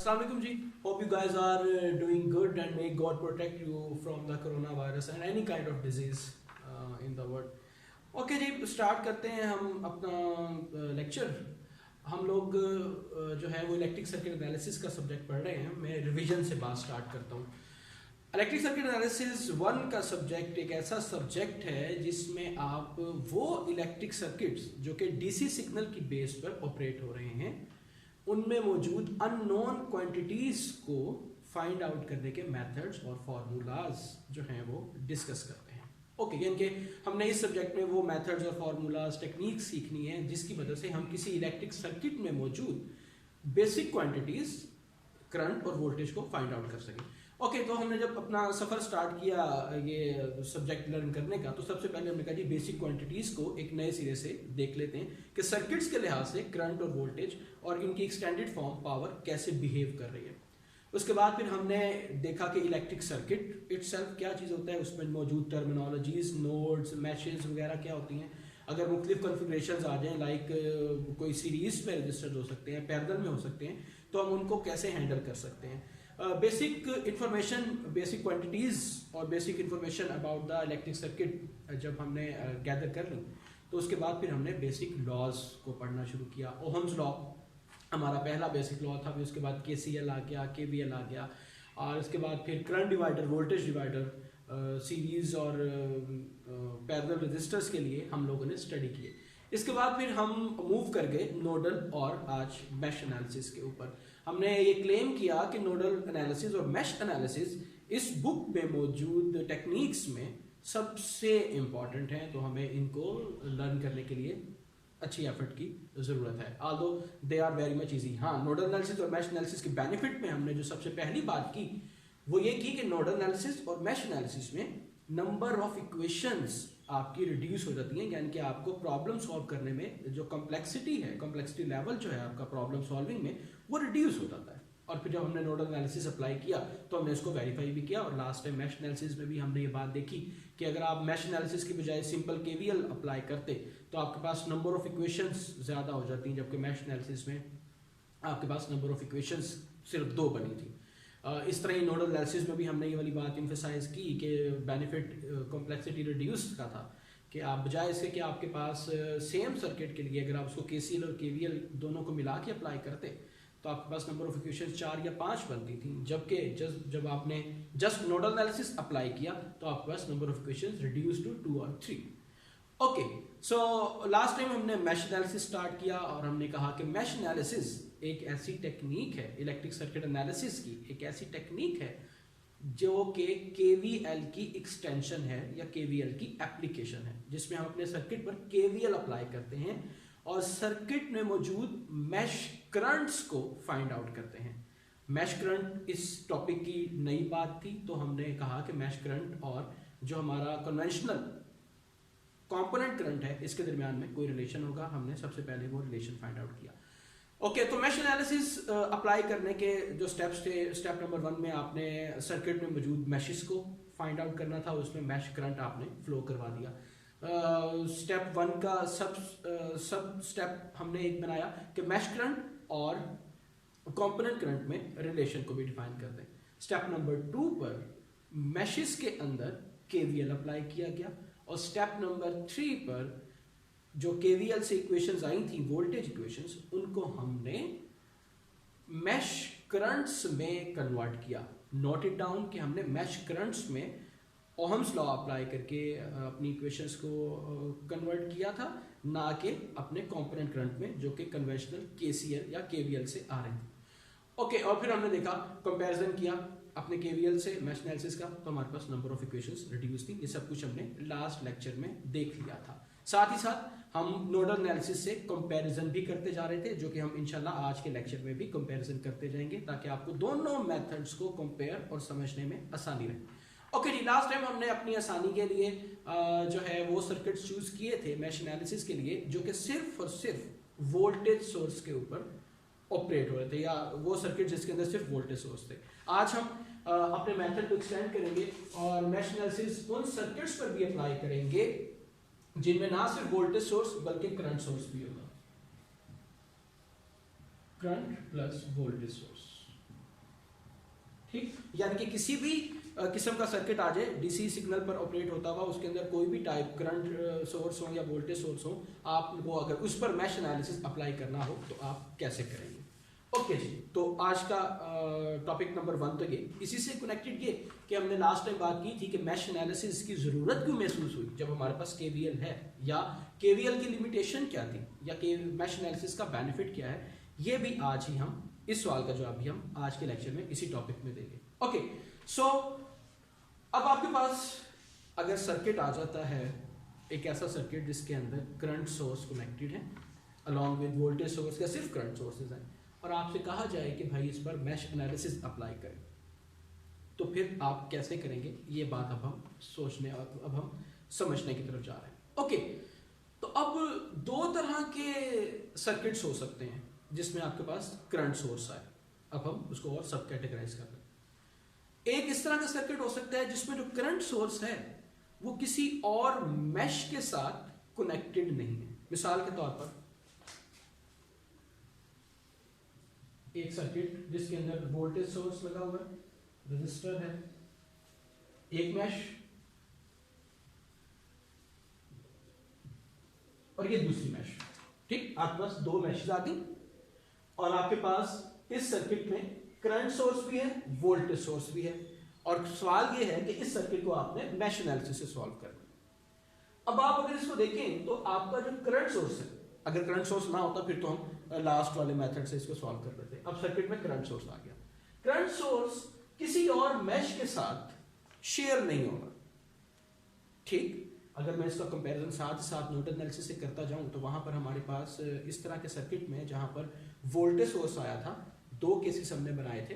Assalamu alaikum ji. Hope you guys are doing good and may God protect you from the coronavirus and any kind of disease in the world. Okay जी, start करते हैं हम अपना lecture. हम लोग जो है वो इलेक्ट्रिक सर्किट एनालिसिस का सब्जेक्ट पढ़ रहे हैं। मैं रिवीजन से बात स्टार्ट करता हूँ। इलेक्ट्रिक सर्किट एनालिसिस 1 का सब्जेक्ट एक ऐसा सब्जेक्ट है जिसमें आप वो इलेक्ट्रिक सर्किट्स जो कि डीसी सिग्नल की बेस पर ऑपरेट हो रहे हैं उनमें मौजूद अननोन क्वांटिटीज को फाइंड आउट करने के मेथड्स और फार्मूलाज जो हैं वो डिस्कस करते हैं। ओके, यानी कि हमने इस सब्जेक्ट में वो मेथड्स और फार्मूलाज टेक्निक सीखनी है जिसकी मदद से हम किसी इलेक्ट्रिक सर्किट में मौजूद बेसिक क्वांटिटीज करंट और वोल्टेज को फाइंड आउट कर सकें। ओके, तो हमने जब अपना सफ़र स्टार्ट किया ये सब्जेक्ट लर्न करने का, तो सबसे पहले हमने कहा जी बेसिक क्वांटिटीज़ को एक नए सिरे से देख लेते हैं कि सर्किट्स के लिहाज से करंट और वोल्टेज और इनकी एक्सटेंडेड फॉर्म पावर कैसे बिहेव कर रही है। उसके बाद फिर हमने देखा कि इलेक्ट्रिक सर्किट इटसेल्फ क्या चीज़ होता है, उसमें मौजूद टर्मिनोलॉजीज, नोड्स, मैशेज वगैरह क्या होती हैं। अगर मुख्तलिफ कन्फिग्रेशंस आ जाएँ, लाइक कोई सीरीज में रजिस्टर्ड हो सकते हैं, पैरेलल में हो सकते हैं, तो हम उनको कैसे हैंडल कर सकते हैं। बेसिक इंफॉर्मेशन, बेसिक क्वांटिटीज़ और basic information about the electric circuit जब हमने गैदर कर ली, तो उसके बाद फिर हमने बेसिक लॉज को पढ़ना शुरू किया। ओहम्स लॉ हमारा पहला बेसिक लॉ था, फिर उसके बाद केसीएल आ गया, केवीएल आ गया, और उसके बाद फिर current divider, voltage divider, series और पैरेलल रजिस्टर्स के लिए हम लोगों ने स्टडी किए। इसके बाद फिर हम मूव कर गए नोडल और आज मैश एनालिसिस के ऊपर। हमने ये क्लेम किया कि नोडल एनालिसिस और मैश एनालिसिस इस बुक में मौजूद टेक्निक्स में सबसे इम्पॉर्टेंट हैं, तो हमें इनको लर्न करने के लिए अच्छी एफर्ट की ज़रूरत है, although they are very much easy. हाँ, नोडल एनालिसिस और मैश एनालिसिस के बेनिफिट में हमने जो सबसे पहली बात की वो ये की कि नोडल एनालिसिस और मैश एनालिसिस में नंबर ऑफ इक्वेशंस आपकी रिड्यूस हो जाती हैं, यानी कि आपको प्रॉब्लम सॉल्व करने में जो कॉम्प्लेक्सिटी है, कॉम्प्लेक्सिटी लेवल जो है आपका प्रॉब्लम सॉल्विंग में, वो रिड्यूस हो जाता है। और फिर जब हमने नोडल एनालिसिस अप्लाई किया तो हमने इसको वेरीफाई भी किया, और लास्ट टाइम मैश एनालिसिस में भी हमने ये बात देखी कि अगर आप मैश एनालिसिस की बजाय सिंपल केवीएल अप्लाई करते तो आपके पास नंबर ऑफ इक्वेशंस ज़्यादा हो जाती हैं, जबकि मैश एनालिसिस में आपके पास नंबर ऑफ इक्वेशंस सिर्फ 2 बनी थी। इस तरह ही नोडल एनालिसिस में भी हमने ये वाली बात एम्फसाइज की कि बेनिफिट कॉम्प्लेक्सिटी रिड्यूस का था, कि आप बजाय इसके कि आपके पास सेम सर्किट के लिए अगर आप उसको केसीएल और केवीएल दोनों को मिला के अप्लाई करते तो आपके पास नंबर ऑफ इक्वेशन 4 या 5 बनती थी, जबकि जब आपने जस्ट नोडल एनालिसिस अप्लाई किया तो आपके पास number of equation reduce to 2 और 3। ओके, सो लास्ट टाइम हमने मैश एनालिसिस स्टार्ट किया और हमने कहा कि मैश एनालिसिस एक ऐसी टेक्निक है, इलेक्ट्रिक सर्किट एनालिसिस की एक ऐसी टेक्निक है जो कि केवीएल की एक्सटेंशन है या केवीएल की एप्लीकेशन है, जिसमें हम अपने सर्किट पर केवीएल अप्लाई करते हैं और सर्किट में मौजूद मैश करंट्स को फाइंड आउट करते हैं। मैश करंट इस टॉपिक की नई बात थी, तो हमने कहा कि मैश करंट और जो हमारा कन्वेंशनल कंपोनेंट करंट है इसके दरमियान में कोई रिलेशन होगा। हमने सबसे पहले वो रिलेशन फाइंड आउट किया। ओके, तो मैश एनालिसिस अप्लाई करने के जो स्टेप्स थे, स्टेप नंबर 1 में आपने सर्किट में मौजूद मैशेस को फाइंड आउट करना था, उसमें मैश करंट आपने फ्लो करवा दिया। स्टेप 1 का सब स्टेप हमने एक बनाया कि मैश करंट और कंपोनेंट करंट में रिलेशन को भी डिफाइन कर दें। स्टेप नंबर 2 पर मैशेस के अंदर केवीएल अप्लाई किया गया, और स्टेप नंबर 3 पर जो केवीएल से इक्वेशंस आई थी, वोल्टेज इक्वेशंस, उनको हमने मैश करंट्स में कन्वर्ट किया। नोट इट डाउन कि हमने मैश करंट्स में ओहम्स लॉ अप्लाई करके अपनी इक्वेशंस को कन्वर्ट किया था, ना कि अपने कंपोनेंट करंट में जो कि कन्वेंशनल केसीएल या केवीएल से आ रहे थे। ओके, और फिर हमने देखा, कंपैरिजन किया अपने केवीएल से मैश एनालिसिस का, तो हमारे पास नंबर ऑफ इक्वेशंस रिड्यूस थी। ये सब कुछ हमने लास्ट लेक्चर में देख लिया था। साथ ही साथ हम नोडल एनालिसिस से कंपैरिजन भी करते जा रहे थे, जो कि हम इंशाल्लाह आज के लेक्चर में भी कंपैरिजन करते जाएंगे, ताकि आपको दोनों मेथड्स को कंपेयर और समझने में आसानी रहे। ओके जी, लास्ट टाइम हमने अपनी आसानी के लिए जो है वो सर्किट्स चूज किए थे मैश एनालिसिस के लिए, जो कि सिर्फ और सिर्फ वोल्टेज सोर्स के ऊपर ऑपरेट हो रहे थे, या वो सर्किट जिसके अंदर सिर्फ वोल्टेज सोर्स थे। आज हम अपने मेथड को एक्सटेंड करेंगे और मैश एनालिसिस उन सर्किट्स पर भी अप्लाई करेंगे जिनमें ना सिर्फ वोल्टेज सोर्स बल्कि करंट सोर्स भी होगा, करंट प्लस वोल्टेज सोर्स। ठीक, यानी कि किसी भी किस्म का सर्किट आ जाए, डीसी सिग्नल पर ऑपरेट होता हुआ, उसके अंदर कोई भी टाइप करंट सोर्स हो या वोल्टेज सोर्स हो, आपको अगर उस पर मैश एनालिसिस अप्लाई करना हो तो आप कैसे करेंगे। ओके जी, तो आज का टॉपिक नंबर 1 तो ये, इसी से कनेक्टेड ये कि हमने लास्ट टाइम बात की थी कि मैश एनालिसिस की ज़रूरत क्यों महसूस हुई जब हमारे पास केवीएल है, या केवीएल की लिमिटेशन क्या थी, या मैश एनालिसिस का बेनिफिट क्या है। ये भी आज ही हम इस सवाल का जवाब भी हम आज के लेक्चर में इसी टॉपिक में देंगे। ओके, सो अब आपके पास अगर सर्किट आ जाता है, एक ऐसा सर्किट जिसके अंदर करंट सोर्स कनेक्टेड है अलॉन्ग विद वोल्टेज सोर्स या सिर्फ करंट सोर्सेज हैं, और आपसे कहा जाए कि भाई इस पर मैश एनालिसिस अप्लाई करें, तो फिर आप कैसे करेंगे, ये बात अब हम समझने की तरफ जा रहे हैं। ओके, तो अब दो तरह के सर्किट्स हो सकते हैं जिसमें आपके पास करंट सोर्स है। अब हम उसको और सब कैटेगराइज कर रहे हैं। एक इस तरह का सर्किट हो सकता है जिसमें जो करंट सोर्स है वो किसी और मैश के साथ कनेक्टेड नहीं है। मिसाल के तौर पर एक सर्किट जिसके अंदर वोल्टेज सोर्स लगा हुआ है, रजिस्टर है, एक मैश और ये दूसरी मैश। ठीक, आपके पास दो मैशेस आ गई और आपके पास इस सर्किट में करंट सोर्स भी है, वोल्टेज सोर्स भी है, और सवाल ये है कि इस सर्किट को आपने मैश एनालिसिस से सॉल्व करना। अब आप अगर इसको देखें तो आपका जो करंट सोर्स है, अगर करंट सोर्स ना होता फिर तो हम लास्ट वाले मेथड से इसको सॉल्व कर लेते। अब सर्किट में करंट सोर्स आ गया, करंट सोर्स किसी और मैश के साथ शेयर नहीं होगा। ठीक, अगर मैं इसका कंपैरिजन साथ साथ नोडल एनालिसिस से करता जाऊं तो वहां पर हमारे पास इस तरह के सर्किट में जहां पर वोल्टेज सोर्स आया था, दो केसेस हमने बनाए थे,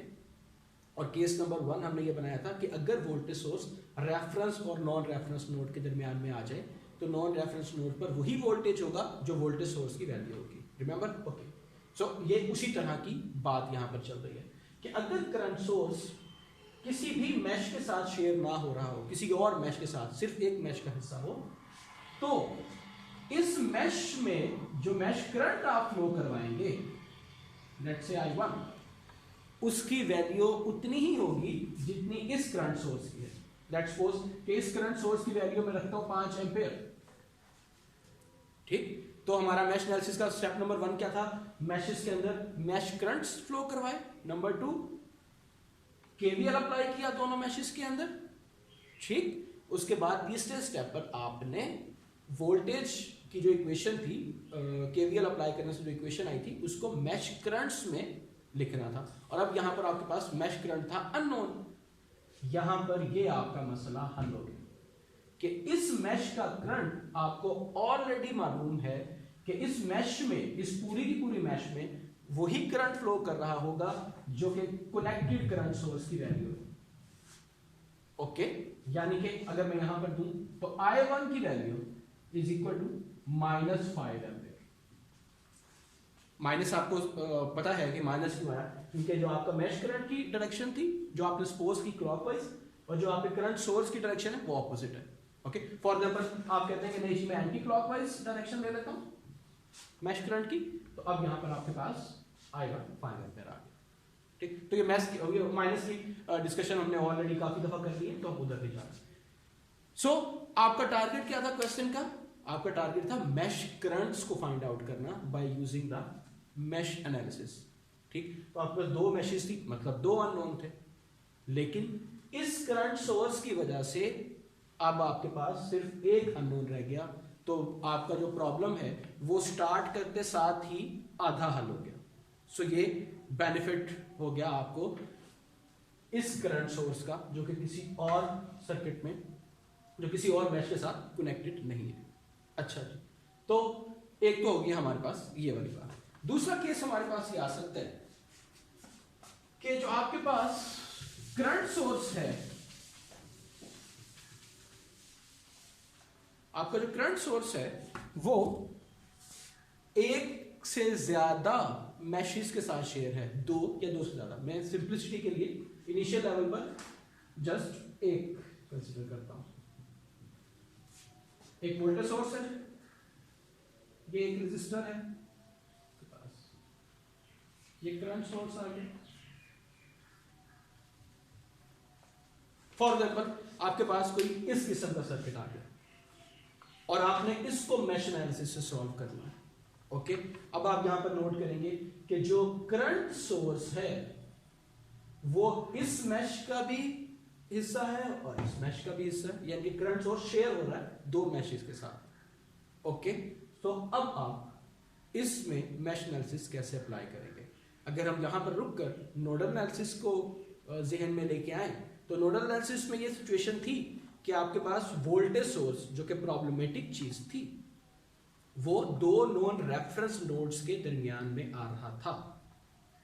और केस नंबर 1 हमने ये बनाया था कि अगर वोल्टेज सोर्स रेफरेंस और नॉन रेफरेंस नोड के दरमियान में आ जाए तो नॉन रेफरेंस नोड पर वही वोल्टेज होगा जो वोल्टेज सोर्स की वैल्यू होगी। रिमेंबर? ओके, सो ये उसी तरह की बात यहां पर चल रही है कि अगर करंट सोर्स किसी भी मैश के साथ शेयर ना हो रहा हो, किसी और मैश के साथ सिर्फ एक मैश का हिस्सा हो, तो इस मैश में जो मैश करंट आप फ्लो करवाएंगे, लेट्स से I1, उसकी वैल्यू उतनी ही होगी जितनी इस करंट सोर्स की है। लेट्स सपोज कि इस करंट सोर्स की वैल्यू मैं रखता हूं 5 एम्पीयर। ठीक, तो हमारा मैश एनालिसिस का स्टेप नंबर 1 क्या था? मैशेस के अंदर मैश करंट्स फ्लो करवाए। नंबर 2, केवीएल अप्लाई किया दोनों मैशेस के अंदर। ठीक, उसके बाद तीसरे स्टेप पर आपने वोल्टेज की जो इक्वेशन थी, केवीएल अप्लाई करने से जो इक्वेशन आई थी, उसको मैश करंट्स में लिखना था। और अब यहां पर आपके पास मैश करंट था अननोन। यहां पर ये आपका मसला हल हो गया कि इस मैश का करंट आपको ऑलरेडी मालूम है कि इस मैश में, इस पूरी की पूरी मैश में वही करंट फ्लो कर रहा होगा जो कि कनेक्टेड करंट सोर्स की वैल्यू है। ओके, यानी कि अगर मैं यहां पर दूं तो I1 की value is equal to -5 ampere. Minus आपको पता है कि माइनस क्यों आया, क्योंकि जो आपका मैश करंट की डायरेक्शन थी, जो आपने सपोज की क्लॉकवाइज, और जो आपके करंट सोर्स की डायरेक्शन है वो ऑपोजिट है। ओके, फॉर एग्जांपल आप कहते हैं कि नहीं जी मैं एंटी क्लॉकवाइज डायरेक्शन ले लेता हूं मैश करंट की, तो अब यहां पर आपके पास I1 5 एम्पीयर आ गया। ठीक, तो ये माइनस की डिस्कशन हमने ऑलरेडी काफी दफा कर ली है, तो हम उधर नहीं जा रहे। सो आपका टारगेट क्या था क्वेश्चन का? आपका टारगेट था मैश करंट्स को फाइंड आउट करना by using the mesh analysis. ठीक, तो आपके पास दो मैशेस थी, मतलब दो अननोन थे, लेकिन इस करंट सोर्स की वजह से अब आपके पास सिर्फ एक अननोन रह गया, तो आपका जो प्रॉब्लम है वो स्टार्ट करते साथ ही आधा हल हो गया। सो ये बेनिफिट हो गया आपको इस करंट सोर्स का, जो कि किसी और सर्किट में, जो किसी और मैश के साथ कनेक्टेड नहीं है। अच्छा जी, तो एक तो होगी हमारे पास ये वाली बात। दूसरा केस हमारे पास ये आ सकता है कि जो आपके पास करंट सोर्स है, आपका जो करंट सोर्स है वो एक से ज्यादा मैशेस के साथ शेयर है, दो या दो से ज्यादा। मैं सिंप्लिसिटी के लिए इनिशियल लेवल पर जस्ट एक कंसीडर करता हूं। एक वोल्टेज सोर्स है, ये एक रेजिस्टर है, ये करंट सोर्स आ गया, फॉर एग्जाम्पल आपके पास कोई इस किस्म का सर्किट आ गया और आपने इसको मैश एनालिसिस से सॉल्व करना है। ओके, अब आप यहां पर नोट करेंगे कि जो करंट सोर्स है वो इस मैश का भी हिस्सा है और इस मैश का भी हिस्सा है, यानी कि करंट सोर्स शेयर हो रहा है दो मैशेस के साथ। ओके, तो अब आप इसमें मैश एनालिसिस कैसे अप्लाई करेंगे? अगर हम यहां पर रुक कर नोडल एनालिसिस को जहन में लेके आए तो नोडल एनालिसिस में ये सिचुएशन थी कि आपके पास वोल्टेज सोर्स जो कि प्रॉब्लमेटिक चीज थी वो दो नॉन रेफरेंस नोड्स के दरमियान में आ रहा था।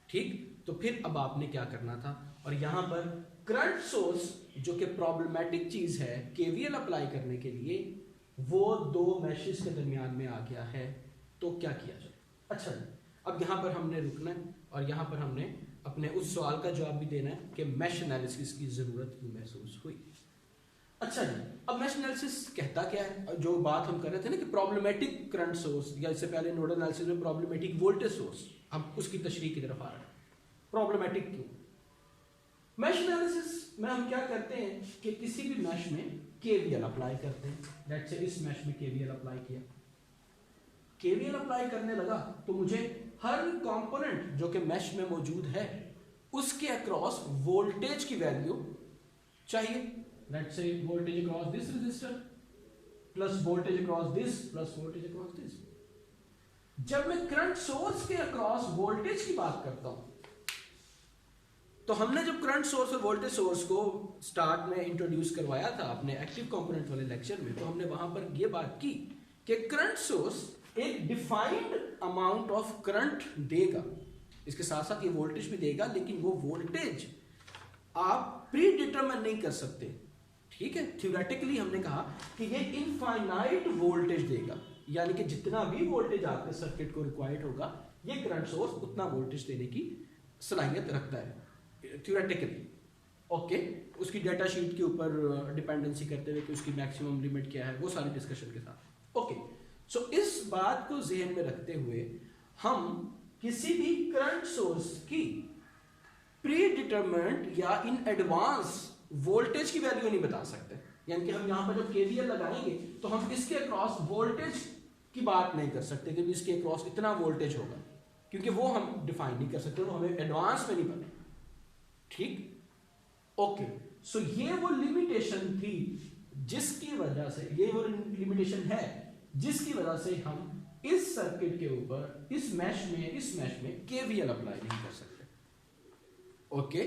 ठीक, तो फिर अब आपने क्या करना था, और यहां पर करंट सोर्स जो कि प्रॉब्लमेटिक चीज है केवीएल अप्लाई करने के लिए वो दो मैशेस के दरमियान में आ गया है, तो क्या किया जाए? अच्छा, अब यहां पर हमने रुकना है और यहां पर हमने अपने उस सवाल का जवाब भी देना है कि मैश एनालिसिस की जरूरत क्यों महसूस हुई। अच्छा जी, अब मैश एनालिसिस कहता क्या है? जो बात हम कर रहे थे ना कि प्रॉब्लमेटिक करंट सोर्स, या इससे पहले नोडल एनालिसिस में प्रॉब्लमेटिक वोल्टेज सोर्स, हम उसकी तशरीह की तरफ आ रहे हैं। प्रॉब्लमेटिक क्यों? मैश एनालिसिस में हम क्या करते हैं कि किसी भी मैश में केवीएल अप्लाई करते हैं। लेट्स से इस मैश में केवीएल अप्लाई किया, केवीएल अप्लाई करने लगा तो मुझे हर कंपोनेंट जो कि मैश में मौजूद है उसके अक्रॉस वोल्टेज की वैल्यू चाहिए। Let's say voltage across this resistor plus voltage across this plus voltage across this. जब मैं करंट सोर्स के अक्रॉस वोल्टेज की बात करता हूं तो हमने जब करंट सोर्स और वोल्टेज सोर्स को स्टार्ट में इंट्रोड्यूस करवाया था अपने एक्टिव कंपोनेंट वाले लेक्चर में, तो हमने वहां पर यह बात की कि करंट सोर्स एक डिफाइंड अमाउंट ऑफ करंट देगा, इसके साथ साथ ये वोल्टेज भी देगा, लेकिन वो वोल्टेज आप प्री डिटरमाइन नहीं कर सकते। ठीक है, थ्योरेटिकली हमने कहा कि ये इनफाइनाइट वोल्टेज देगा, यानी कि जितना भी वोल्टेज आपके सर्किट को रिक्वायर्ड होगा ये करंट सोर्स उतना वोल्टेज देने की सलाहियत रखता है थ्योरेटिकली। ओके, उसकी डेटा शीट के ऊपर डिपेंडेंसी करते हुए कि उसकी मैक्सिमम लिमिट क्या है, वो सारी डिस्कशन के साथ। ओके, सो इस बात को जहन में रखते हुए हम किसी भी करंट सोर्स की प्री डिटरमाइंड या इन एडवांस वोल्टेज की वैल्यू नहीं बता सकते। यानी कि हम यहां पर जब केवीएल लगाएंगे तो हम इसके अक्रॉस वोल्टेज की बात नहीं कर सकते कि इसके अक्रॉस इतना वोल्टेज होगा, क्योंकि वो हम डिफाइन नहीं कर सकते, वो हमें एडवांस में नहीं पता। ठीक, ओके, सो ये वो लिमिटेशन थी जिसकी वजह से, ये वो लिमिटेशन है जिसकी वजह से हम इस सर्किट के ऊपर इस मैश में केवीएल अप्लाई नहीं कर सकते। ओके,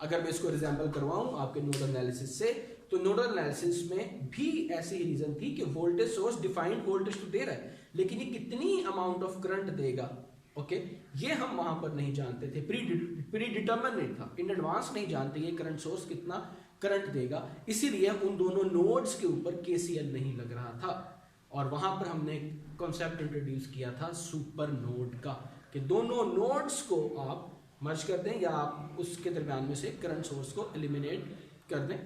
अगर मैं इसको रिजेंबल करवाऊं आपके नोडल एनालिसिस से, तो नोडल एनालिसिस में भी ऐसी ही रीजन थी कि वोल्टेज सोर्स डिफाइंड वोल्टेज तो दे रहा है, लेकिन ये कितनी अमाउंट ऑफ करंट देगा, ओके, ये हम वहां पर नहीं जानते थे, प्री डिटरमाइन नहीं था, इन एडवांस नहीं जानते ये करंट सोर्स कितना करंट देगा। इसीलिए उन दोनों नोड्स के ऊपर केसीएल नहीं लग रहा था, और वहां पर हमने कॉन्सेप्ट इंट्रोड्यूस किया था सुपर नोड का, कि दोनों नोड्स को आप मर्ज कर दें या आप उसके दरमियान में से करंट सोर्स को एलिमिनेट कर दें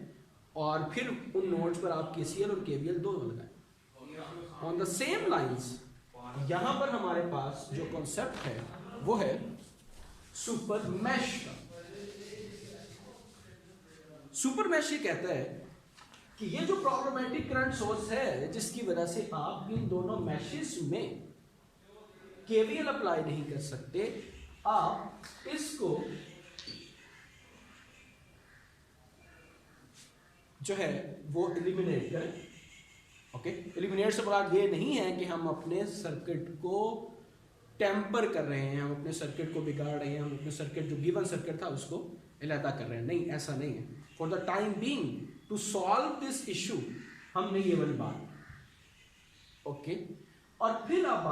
और फिर उन नोड्स पर आप केसीएल और केवीएल दोनों लगाएं। ऑन द सेम लाइंस यहां पर हमारे पास जो कॉन्सेप्ट है वो है सुपर मैश का। सुपर मैश ये कहता है कि ये जो प्रॉब्लमेटिक करंट सोर्स है जिसकी वजह से आप इन दोनों मैशेस में केवीएल अप्लाई नहीं कर सकते, आप इसको जो है वो एलिमिनेट करें। ओके, एलिमिनेट से मुराद ये नहीं है कि हम अपने सर्किट को टेम्पर कर रहे हैं, हम अपने सर्किट को बिगाड़ रहे हैं, हम अपने सर्किट जो गिवन सर्किट था उसको अलहदा कर रहे हैं, नहीं, ऐसा नहीं है। For the time being to solve this issue हमने ये वाली बात, ओके, और फिर अब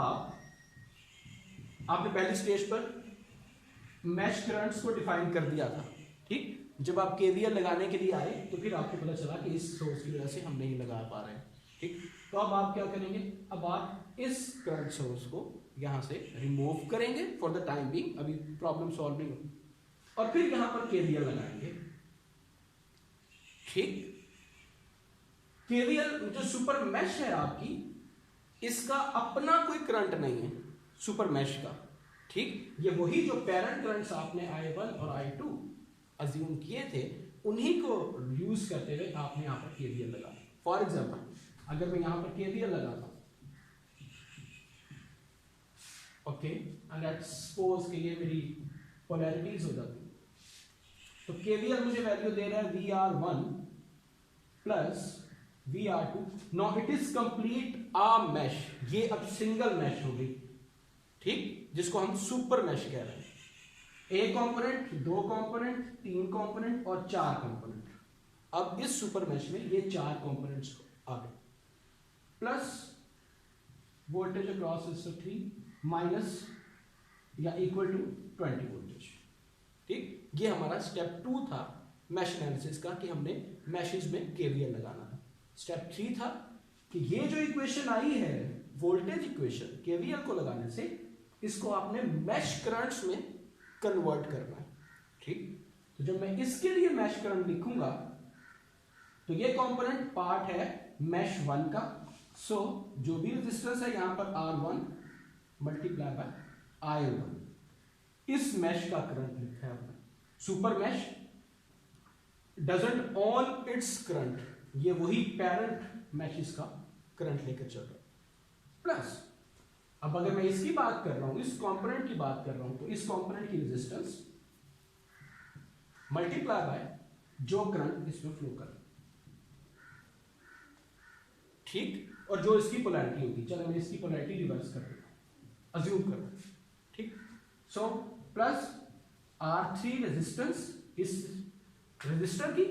आपने पहली स्टेज पर मैश करंट्स को डिफाइन कर दिया था। ठीक, जब आप केवीएल लगाने के लिए आए तो फिर आपको पता चला कि इस सोर्स की वजह से हम नहीं लगा पा रहे हैं। ठीक, तो अब आप क्या करेंगे, अब आप इस करंट सोर्स को यहां से रिमूव करेंगे फॉर द टाइम बीइंग, अभी प्रॉब्लम सॉल्व नहीं होगी, और फिर यहां पर केवीएल लगाएंगे। ठीक, केवीएल जो सुपर मैश है आपकी, इसका अपना कोई करंट नहीं है सुपर मैश का। ठीक, ये वही जो पेरेंट करंट्स आपने I1 और I2 अज्यूम किए थे उन्हीं को यूज करते हुए आपने यहाँ पर केवीएल लगा। फॉर एग्जाम्पल अगर मैं यहाँ पर केवीएल लगाता हूँ, ओके, एंड लेट्स सपोज कि ये मेरी पोलैरिटीज हो जाती है, तो केवीएल मुझे वैल्यू दे रहा है VR1 plus VR2। Now it is complete a mesh, ये अब सिंगल मैश होगी, ठीक, जिसको हम सुपर मैश कह रहे हैं। एक कंपोनेंट, दो कंपोनेंट, तीन कंपोनेंट और चार कंपोनेंट। अब इस सुपर मैश में ये चार कंपोनेंट्स आ गए, plus voltage across resistor 3 minus या इक्वल टू 20 वोल्टेज, ठीक। ये हमारा स्टेप 2 था मैश एनालिसिस का, कि हमने मैशेज में केवीएल लगाना था। स्टेप 3 था कि ये जो इक्वेशन आई है वोल्टेज इक्वेशन, केवीएल को लगाने से इसको आपने मैश करंट्स में कन्वर्ट करना है, ठीक। तो जब मैं इसके लिए मैश करंट लिखूंगा तो ये कंपोनेंट पार्ट है मैश 1 का, सो जो भी रेजिस्टेंस है यहां पर R1 मल्टीप्लाई बाय I1, इस मैश का करंट लिखा है हमने। Super mesh doesn't on its current, ये वही पेरेंट मैशेस का करंट लेकर चल रहा है। प्लस अब अगर मैं इसकी बात कर रहा हूं, इस कंपोनेंट की बात कर रहा हूं, तो इस कंपोनेंट की रेजिस्टेंस मल्टीप्लाई बाय जो करंट इसमें फ्लो कर, ठीक, और जो इसकी पोलैरिटी होगी, चलो मैं इसकी पोलैरिटी रिवर्स कर देता हूं, अज्यूम कर रहा हूं, ठीक। सो प्लस R3 रेजिस्टेंस इस रेजिस्टर की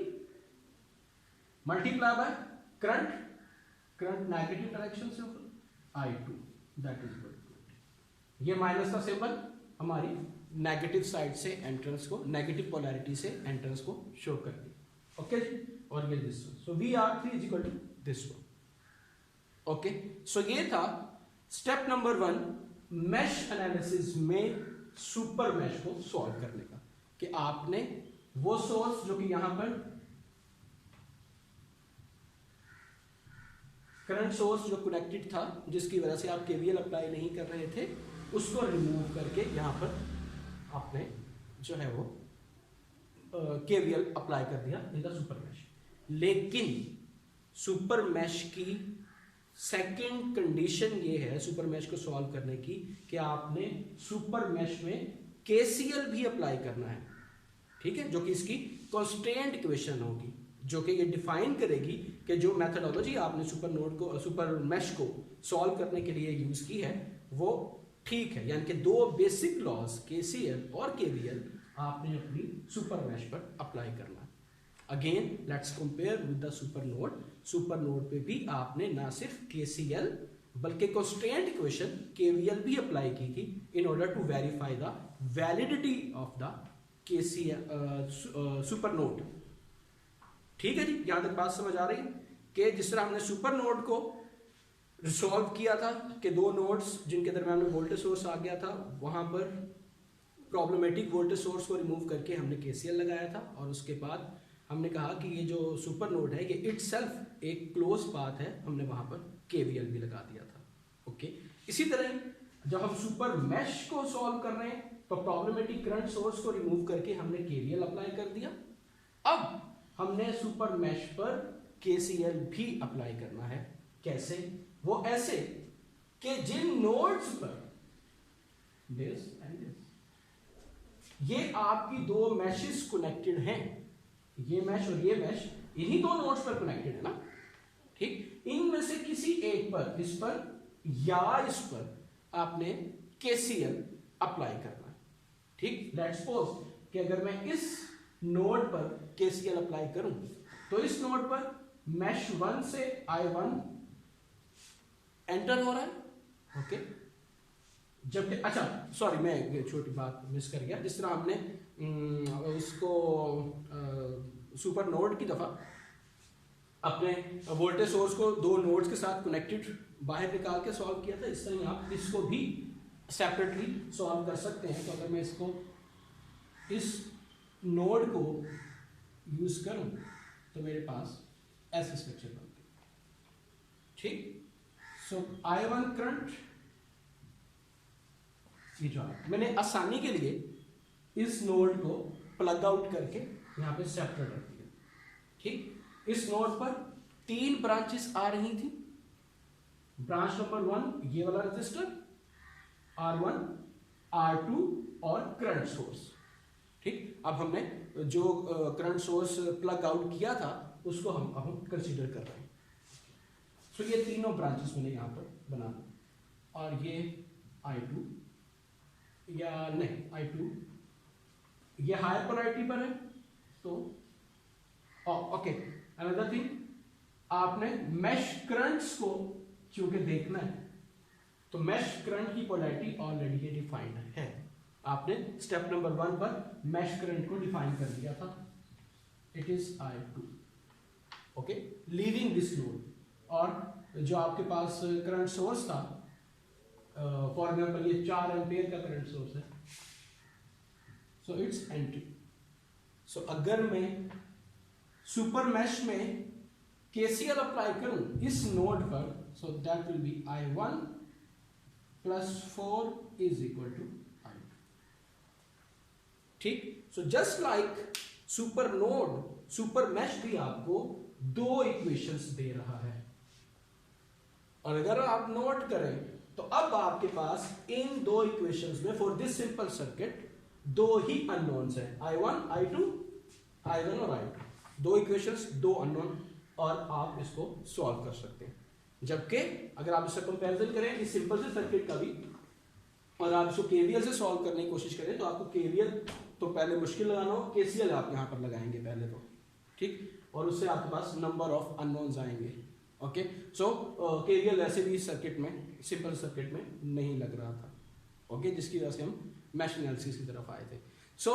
multiply by current, current negative direction से होगा I2, दैट इज इक्वल, ये माइनस का सिंबल हमारी नेगेटिव साइड से एंट्रेंस को, नेगेटिव पोलैरिटी से एंट्रेंस को शो करती है, ओके जी। और ये this one, so VR3 is equal to this one, okay. So ये था स्टेप नंबर 1 मैश एनालिसिस में सुपर मैश को सॉल्व करने का, कि आपने वो सोर्स जो कि यहां पर करंट सोर्स जो कनेक्टेड था, जिसकी वजह से आप केवीएल अप्लाई नहीं कर रहे थे, उसको रिमूव करके यहां पर आपने जो है वो केवीएल अप्लाई कर दिया इन द सुपर मैश। लेकिन सुपर मैश की सेकंड कंडीशन ये है सुपर मैश को सॉल्व करने की, कि आपने सुपर मैश में केसीएल भी अप्लाई करना है, ठीक है, जो कि इसकी कांस्टेंट इक्वेशन होगी, जो कि ये डिफाइन करेगी कि जो मेथडोलॉजी आपने सुपर मैश को सॉल्व करने के लिए यूज की है वो ठीक है, यानी कि दो बेसिक लॉज केसीएल और केवीएल आपने अपनी सुपर मैश पर अप्लाई करना है। Again let's compare with the super node. Super node पे भी आपने ना सिर्फ केसीएल बल्कि कांस्टेंट इक्वेशन केवीएल भी अप्लाई की थी in order to verify the validity of the KCL super node, ठीक है जी। यहां तक बात समझ आ रही है कि जिस तरह हमने सुपर नोड को रिसॉल्व किया था कि दो नोड्स जिनके दरमियान में वोल्टेज सोर्स आ गया था, वहां पर प्रॉब्लमेटिक वोल्टेज सोर्स को रिमूव करके हमने केसीएल लगाया था, और उसके बाद हमने कहा कि ये जो सुपर नोड है ये इटसेल्फ एक क्लोज पाथ है, हमने वहां पर केवीएल भी लगा दिया था, ओके। इसी तरह जब हम सुपर मैश को सॉल्व कर रहे हैं तो प्रॉब्लमेटिक करंट सोर्स को रिमूव करके हमने केवीएल अप्लाई कर दिया। अब हमने सुपर मैश पर केसीएल भी अप्लाई करना है। कैसे? वो ऐसे कि जिन नोड्स पर दिस एंड दिस, ये आपकी दो मैशेस कनेक्टेड हैं, ये मैश और ये मैश इन्हीं दो नोड्स पर कनेक्टेड है ना, ठीक। इनमें से किसी एक पर, इस पर या इस पर आपने केसीएल अप्लाई करना है, ठीक। लेट्स सपोज कि अगर मैं इस नोड पर केसीएल अप्लाई करूं तो इस नोड पर मैश 1 से I1 एंटर हो रहा है, ओके। जबकि अच्छा सॉरी मैं छोटी बात मिस कर गया, जिस तरह हमने उसको सुपर नोड की दफा अपने वोल्टेज सोर्स को दो नोड्स के साथ कनेक्टेड बाहर निकाल के सॉल्व किया था, इस तरह आप इसको भी सेपरेटली सॉल्व कर सकते हैं। तो अगर मैं इसको इस नोड को यूज करूं तो मेरे पास ऐसे स्ट्रक्चर बनते हैं, ठीक। सो I1 करंट ये जो है, मैंने आसानी के लिए इस नोड को प्लग आउट करके यहाँ पे सेपरेट रख दिया। ठीक, इस नोड पर 3 ब्रांचेस आ रही थी। ब्रांच नंबर 1 ये वाला रजिस्टर, R1, R2 और करंट सोर्स। ठीक, अब हमने जो करंट सोर्स प्लग आउट किया था उसको हम कंसीडर कर रहे हैं। सो ये तीनों ब्रांचेस मैंने यहाँ पर बना दी, और ये I2 या नहीं, I2 ये हायर पोलैरिटी पर है। तो ओके, अनदर थिंग, आपने मैश करंट्स को क्योंकि देखना है, तो मैश करंट की पोलैरिटी ऑलरेडी ये डिफाइंड है। आपने स्टेप नंबर 1 पर मैश करंट को डिफाइन कर दिया था, it is I2। Okay, leaving this node, और जो आपके पास करंट सोर्स था, फॉर एग्जाम्पल ये 4 एम्पियर का करंट सोर्स है, सो इट्स एंट्री। सो अगर मैं सुपर मैश में केसीएल अप्लाई करूं इस नोड पर, so that will be I1 plus 4 is equal to I2। ठीक, so just like super node, super mesh भी आपको 2 इक्वेशंस दे रहा है, और अगर आप नोट करें तो अब आपके पास इन 2 इक्वेशंस में for this simple circuit 2 he unknowns हैं, I1, I2, I1 और I2, 2 इक्वेशंस, 2 अननोन, और आप इसको सॉल्व कर सकते हैं। जबकि अगर आप इसका कंपैरिजन करें इस सिंपल से सर्किट का भी, और आप इसको केवीएल से सॉल्व करने की कोशिश करें, तो आपको केवीएल तो पहले मुश्किल लगाना हो, केसीएल आप यहां पर लगाएंगे पहले तो। ठीक, और उससे आपके पास नंबर ऑफ अननोन्स आएंगे। ओके, सो केवीएल वैसे भी सर्किट में, सिंपल सर्किट में नहीं लग रहा था। ओके, जिसकी वजह से हम मैश एनालिसिस की तरफ आए थे। सो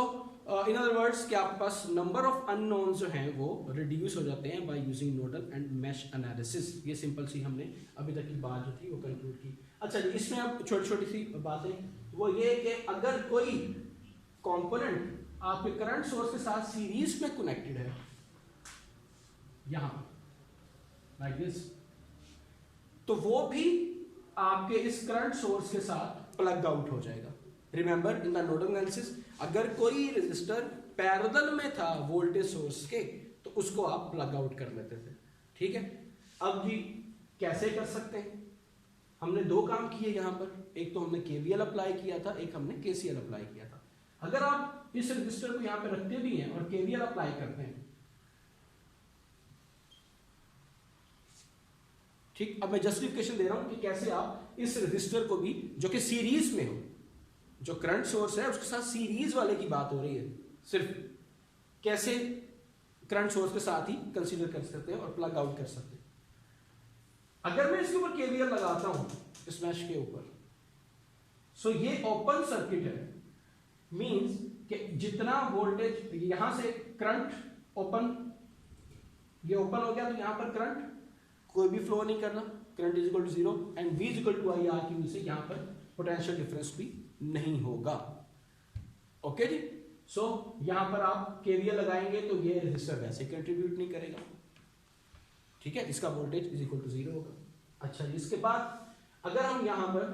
इन अदर वर्ड्स कि आपके पास नंबर ऑफ अननोन्स जो हैं वो रिड्यूस हो जाते हैं by using nodal and mesh analysis. ये सिंपल सी हमने अभी तक की बात जो थी वो कंक्लूड की। अच्छा जी, इसमें अब छोटी छोटी सी बातें, वो ये कि अगर कोई कंपोनेंट आपके करंट सोर्स के साथ सीरीज में कनेक्टेड है, यहां लाइक दिस, तो वो भी आपके इस करंट सोर्स के साथ प्लग आउट हो जाएगा। Remember in the nodal analysis, अगर कोई रेजिस्टर पैरेलल में था वोल्टेज सोर्स के, तो उसको आप प्लग आउट कर लेते थे। ठीक है, अब जी कैसे कर सकते हैं? हमने 2 काम किए यहां पर, एक तो हमने केवीएल अप्लाई किया था, एक हमने केसीएल अप्लाई किया था। अगर आप इस रेजिस्टर को यहां पे रखते भी हैं और केवीएल अप्लाई करते हैं, ठीक, अब मैं जस्टिफिकेशन दे रहा हूं कि कैसे आप इस रेजिस्टर को भी, जो कि सीरीज में हो, जो करंट सोर्स है उसके साथ सीरीज वाले की बात हो रही है, सिर्फ कैसे करंट सोर्स के साथ ही कंसीडर कर सकते हैं और प्लग आउट कर सकते हैं। अगर मैं इसके ऊपर केवीएल लगाता हूं इस मैश के ऊपर, सो ये ओपन सर्किट है, मींस कि जितना वोल्टेज यहां से करंट ओपन, ये ओपन हो गया, तो यहां पर करंट कोई भी फ्लो नहीं करना, current is equal to 0 and V is equal to IR की वजह से यहां पर पोटेंशियल डिफरेंस भी नहीं होगा। ओके जी, सो यहां पर आप केवीएल लगाएंगे तो ये रेजिस्टर वैसे कंट्रीब्यूट नहीं करेगा। ठीक है, इसका वोल्टेज इज इक्वल टू 0 होगा। अच्छा जी, इसके बाद अगर हम यहां पर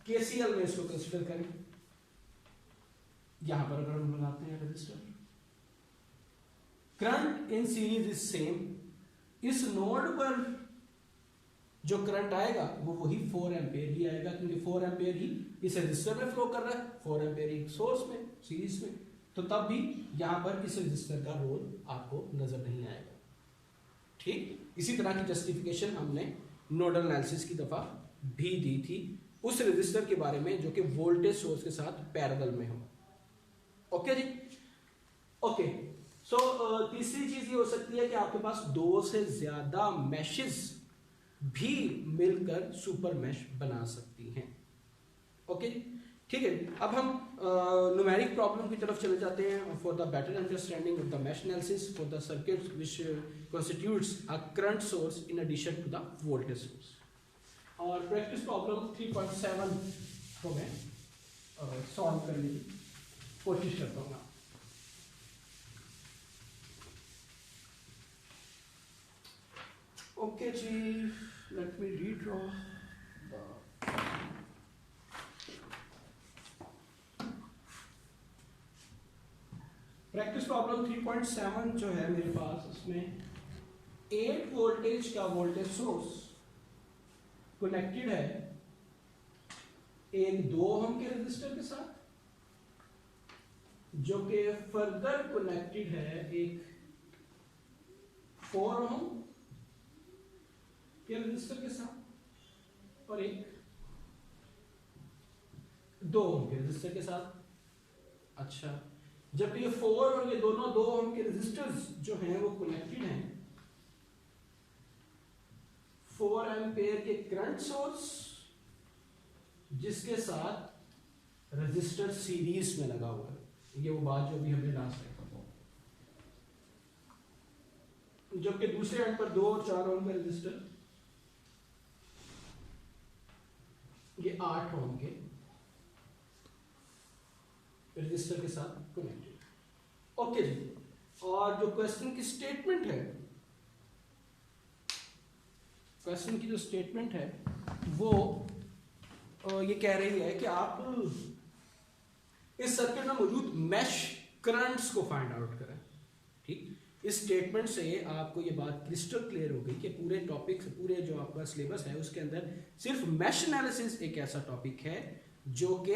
केसीएल में इसको कंसीडर करें, यहां पर अगर हम लगाते हैं resistor, current in series is same, इस नोड पर जो करंट आएगा वो वही 4 एम्पियर ही आएगा, क्योंकि 4 एम्पियर ही इस रेजिस्टर में फ्लो कर रहा है, 4 एम्पियर ही सोर्स में, सीरीज में, तो तब भी यहां पर इस रेजिस्टर का रोल आपको नजर नहीं आएगा। ठीक, इसी तरह की जस्टिफिकेशन हमने नोडल एनालिसिस की दफा भी दी थी उस रेजिस्टर के बारे में जो कि वोल्टेज सोर्स के साथ पैरेलल में हो। ओके जी, ओके, सो तीसरी चीज ये हो सकती है कि आपके पास 2 से ज्यादा मैशेस भी मिलकर सुपर मैश बना सकती हैं। ओके, ठीक है, अब हम न्यूमेरिक प्रॉब्लम की तरफ चले जाते हैं for the better understanding of the mesh analysis for the circuit which constitutes a current source in addition to the voltage source. और प्रैक्टिस प्रॉब्लम 3.7 को मैं सॉल्व करने की कोशिश करता हूँ। ओके जी, let me redraw the practice problem 3.7 जो है मेरे पास, उसमें 8 वोल्टेज का वोल्टेज सोर्स कनेक्टेड है एक 2 ओम के रेजिस्टर के साथ, जो कि फर्दर कनेक्टेड है एक 4 ओम के रेजिस्टर के साथ और एक 2 ओम के रेजिस्टर के साथ। अच्छा, जब ये 4 और ये दोनों 2 ओम के रेजिस्टर्स जो हैं वो कनेक्टेड हैं 4 एम्पेयर के करंट सोर्स जिसके साथ रेजिस्टर सीरीज में लगा हुआ है। ये वो बात जो भी हमने लास्ट में, जबकि दूसरे एंड पर 2 और 4 ओम का रेजिस्टर, ये 8 ओम के रजिस्टर के साथ कनेक्टेड। ओके जी, और जो क्वेश्चन की स्टेटमेंट है, क्वेश्चन की जो स्टेटमेंट है वो ये कह रही है कि आप इस सर्किट में मौजूद मैश करंट्स को फाइंड आउट करें। ठीक, इस स्टेटमेंट से आपको ये बात क्रिस्टल क्लियर हो गई कि पूरे टॉपिक, पूरे जो आपका सिलेबस है उसके अंदर सिर्फ मैश एनालिसिस एक ऐसा टॉपिक है जो कि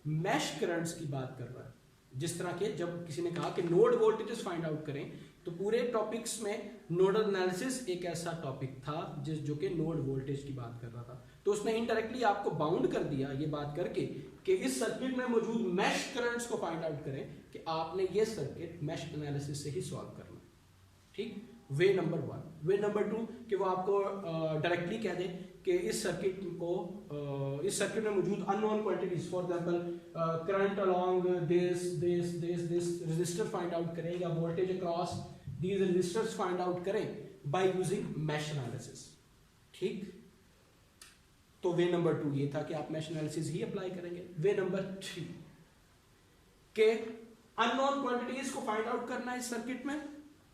मैश करंट्स की बात कर रहा है। जिस तरह के जब किसी ने कहा कि नोड वोल्टेजेस फाइंड आउट करें, तो पूरे टॉपिक्स में नोडल एनालिसिस एक ऐसा टॉपिक था जो कि नोड वोल्टेज की बात कर रहा था। तो उसने इनडायरेक्टली आपको बाउंड कर दिया ये बात करके कि इस सर्किट में मौजूद मैश करंट्स को फाइंड आउट करें कि आपने ये सर्किट मैश एनालिसिस से ही सॉल्व करना। ठीक, वे नंबर 1। वे नंबर 2 कि वो आपको डायरेक्टली कह दे कि इस सर्किट में मौजूद unknown quantities, for example current along this resistor find out करें या voltage across these resistors find out करें बाय यूजिंग मैश एनालिसिस। ठीक, तो वे नंबर 2 ये था कि आप मैश एनालिसिस ही अप्लाई करेंगे। वे नंबर 3 के अननोन क्वांटिटीज को फाइंड आउट करना है इस सर्किट में,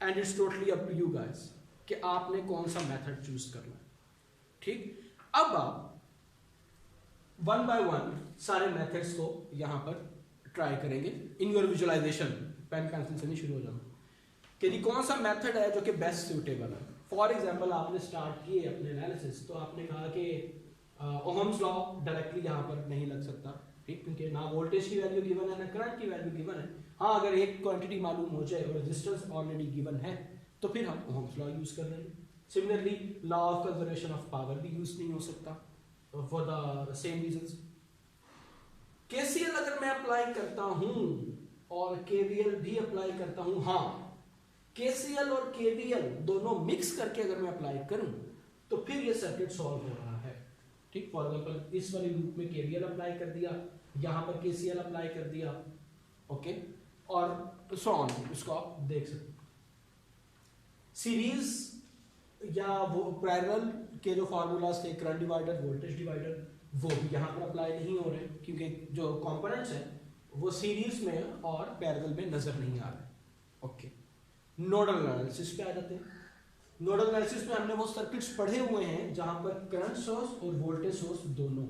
and it's totally up to you guys कि आपने कौन सा मेथड चूज करना है। ठीक, अब आप 1 बाय 1 सारे मेथड्स को यहां पर ट्राई करेंगे in your visualisation. Pen pencil से नहीं शुरू हो जाना कि जी कौन सा मेथड है जो कि बेस्ट सूटेबल है। फॉर एग्जांपल आपने स्टार्ट किए अपने एनालिसिस, तो आपने कहा कि ओहम्स लॉ डायरेक्टली यहां पर नहीं लग सकता। ठीक, क्योंकि ना वोल्टेज की वैल्यू गिवन है ना करंट की वैल्यू गिवन है। हाँ, अगर एक क्वांटिटी मालूम हो जाए और रेजिस्टेंस ऑलरेडी गिवन है तो फिर हम ओहम्स लॉ यूज कर लेंगे। Similarly law of conservation of power भी यूज नहीं हो सकता for the same reasons. KCL अगर मैं अप्लाई करता हूं और केवीएल भी अप्लाई करता हूं, हाँ केसीएल और केवीएल दोनों मिक्स करके अगर मैं अप्लाई करूं तो फिर ये सर्किट सॉल्व हो रहा है। ठीक, फॉर एग्जांपल इस वाली लूप में केवीएल अप्लाई कर दिया, यहां पर केसीएल अप्लाई कर दिया, ओके, और सो ऑन, इसको आप देख सकते। सीरीज या वो पैरेलल के जो फार्मूलाज थे, करंट डिवाइडर, वोल्टेज डिवाइडर, वो भी यहाँ पर अप्लाई नहीं हो रहे क्योंकि जो कंपोनेंट्स हैं वो सीरीज में और पैरेलल में नजर नहीं आ रहे। ओके, नोडल एनालिसिस पे आ जाते हैं। नोडल एनालिसिस में हमने वो सर्किट्स पढ़े हुए हैं जहां पर करंट सोर्स और वोल्टेज सोर्स दोनों।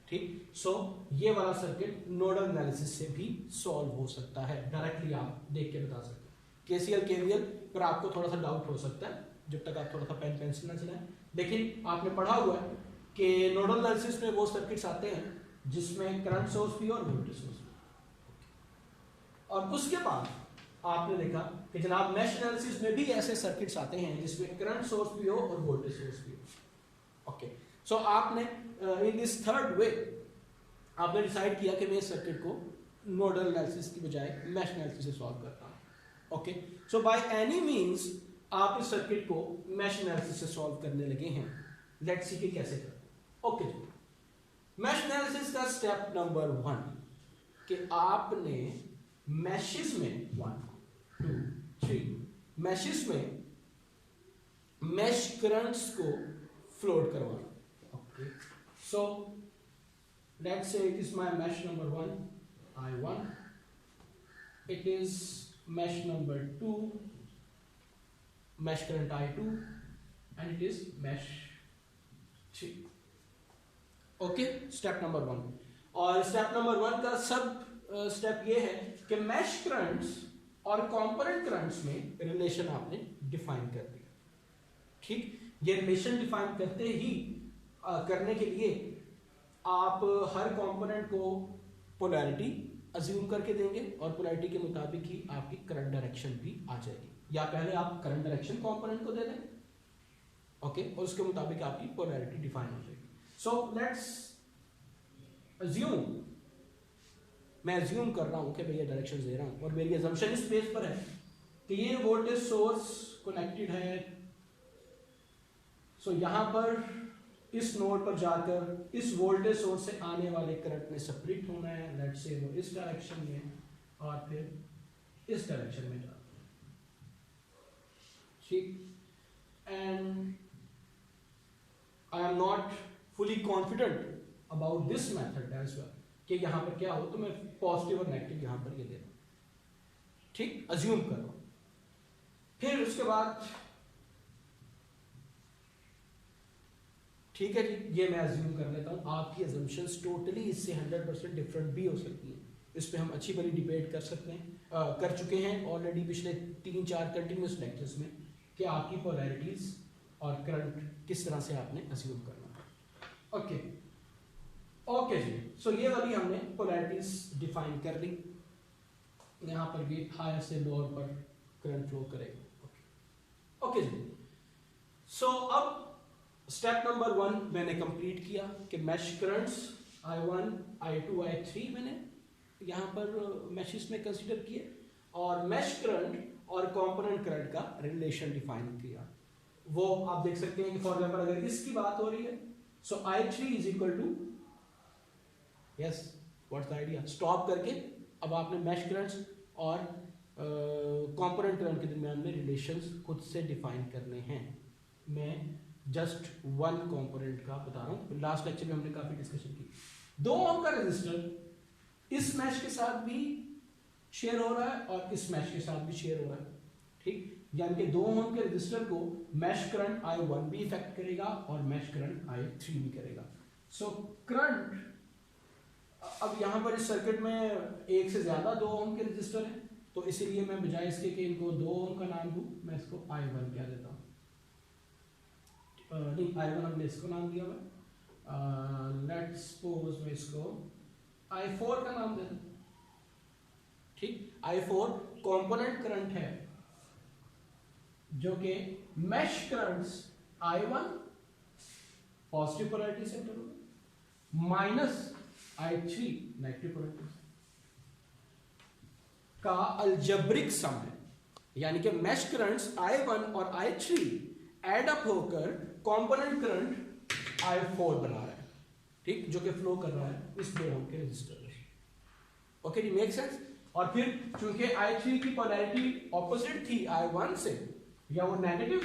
ठीक, सो ये वाला सर्किट नोडल एनालिसिस से भी सॉल्व हो सकता है, डायरेक्टली आप देख के बता सकते हैं। केसीएल केवीएल पर आपको थोड़ा सा डाउट हो सकता है जब तक आप थोड़ा सा पेन पेंसिल ना चलाएं, लेकिन आपने पढ़ा हुआ है कि नोडल एनालिसिस में वो सर्किट्स आते हैं जिसमें करंट सोर्स भी और वोल्टेज सोर्स भी। और उसके बाद आपने देखा कि जनाब मैश एनालिसिस में भी ऐसे सर्किट्स आते हैं जिसमें करंट सोर्स भी हो और वोल्टेज सोर्स भी हो। ओके, सो आपने इन दिस थर्ड वे आपने डिसाइड किया कि मैं इस सर्किट को नोडल एनालिसिस की बजाय मैश एनालिसिस से सॉल्व करता हूं। Okay, so by any means आप इस सर्किट को मैश एनालिसिस से सॉल्व करने लगे हैं। लेट्स सी कि कैसे करते हैं। ओके, मैश एनालिसिस का स्टेप नंबर 1 कि आपने मैशेस में 1 2 3 मैशेस में मैश करंट्स को फ्लोट करवाना। Okay, so let's say it is my mesh number 1 I1, it is mesh number 2 mesh current I2 and it is mesh 3. Okay, step number 1। और step number 1 का सब step ये है कि mash currents और component currents में relation आपने define कर दिया। ठीक, ये रिलेशन डिफाइन करने के लिए आप हर कंपोनेंट को पोलैरिटी अज्यूम करके देंगे और पोलैरिटी के मुताबिक ही आपकी करंट डायरेक्शन भी आ जाएगी। या पहले आप करंट डायरेक्शन कंपोनेंट को दे दें, ओके, और उसके मुताबिक आपकी पोलैरिटी डिफाइन हो जाएगी। सो लेट्स अज्यूम, मैं अज्यूम कर रहा हूं कि भैया डायरेक्शन दे रहा हूं और मेरी अजम्पशन इस बेस पर है कि ये वोल्टेज सोर्स कनेक्टेड है। सो यहां पर इस नोड पर जाकर इस वोल्टेज सोर्स से आने वाले करंट में स्प्लिट होना है। लेट्स से वो इस डायरेक्शन में और फिर इस डायरेक्शन में जाता है। ठीक, and I am not fully confident about this method as well कि यहां पर क्या हो, तो मैं पॉजिटिव और नेगेटिव यहां पर ये दे रहा हूं। ठीक, अज्यूम कर रहा हूं। फिर उसके बाद ठीक है जी, ये मैं अज्यूम कर लेता हूं। आपकी अजम्पशंस टोटली इससे 100% डिफरेंट भी हो सकती हैं। इस पे हम अच्छी बड़ी डिबेट कर सकते हैं, कर चुके हैं ऑलरेडी पिछले 3-4 कंटिन्यूस लेक्चर्स में कि आपकी पोलैरिटीज और करंट किस तरह से आपने अज्यूम करना है। ओके ओके जी, सो ये वाली हमने पोलैरिटीज डिफाइन कर ली। यहाँ पर भी हायर से लोअर पर करंट फ्लो करेगा। ओके जी, सो अब स्टेप नंबर 1 मैंने कंप्लीट किया कि mash currents I1, I2, I3 मैंने यहाँ पर मैशेस में कंसीडर किए और मैश करंट और कंपोनेंट करंट का रिलेशन डिफाइन किया। वो आप देख सकते हैं कि फॉर एग्जांपल अगर इसकी बात हो रही है, so I3 is equal to, yes what's the idea, stop करके अब आपने मैश करंट्स और कंपोनेंट करंट के दरमियान में रिलेशंस खुद से डिफाइन करने हैं। मैं जस्ट वन कंपोनेंट का बता रहा हूं। लास्ट लेक्चर में हमने काफी डिस्कशन की। 2 ओम का रेजिस्टर इस मैश के साथ भी शेयर हो रहा है और इस मैश के साथ भी शेयर हो रहा है। ठीक, यानी कि 2 ओम के रेजिस्टर को मैश करंट I1 भी इफेक्ट करेगा और मैश करंट I3 भी करेगा। सो करंट, अब यहां पर इस सर्किट में एक से ज्यादा 2 ओम के रेजिस्टर हैं, तो इसीलिए मैं बजाय इसके कि इनको 2 ओम का नाम दूं, मैं इसको I1 कह देता हूं। नहीं, I1 हमने इसको नाम दिया हुआ, लेट्स सपोज मैं इसको I4 का नाम दे दूं। ठीक, I4 कंपोनेंट करंट है जो कि mash currents I1 positive polarity से एंटर होगा माइनस I3 नेगेटिव पोलैरिटी का अलजेब्रिक सम है। यानी कि मैश करंट्स I1 और I3 एड अप होकर कंपोनेंट करंट I4 बना रहा है। ठीक, जो कि फ्लो कर रहा है इस 2 ओम के रेजिस्टर में। ओके जी, मेक सेंस। और फिर चूंकि I3 की पोलैरिटी ऑपोजिट थी I1 से, या वो नेगेटिव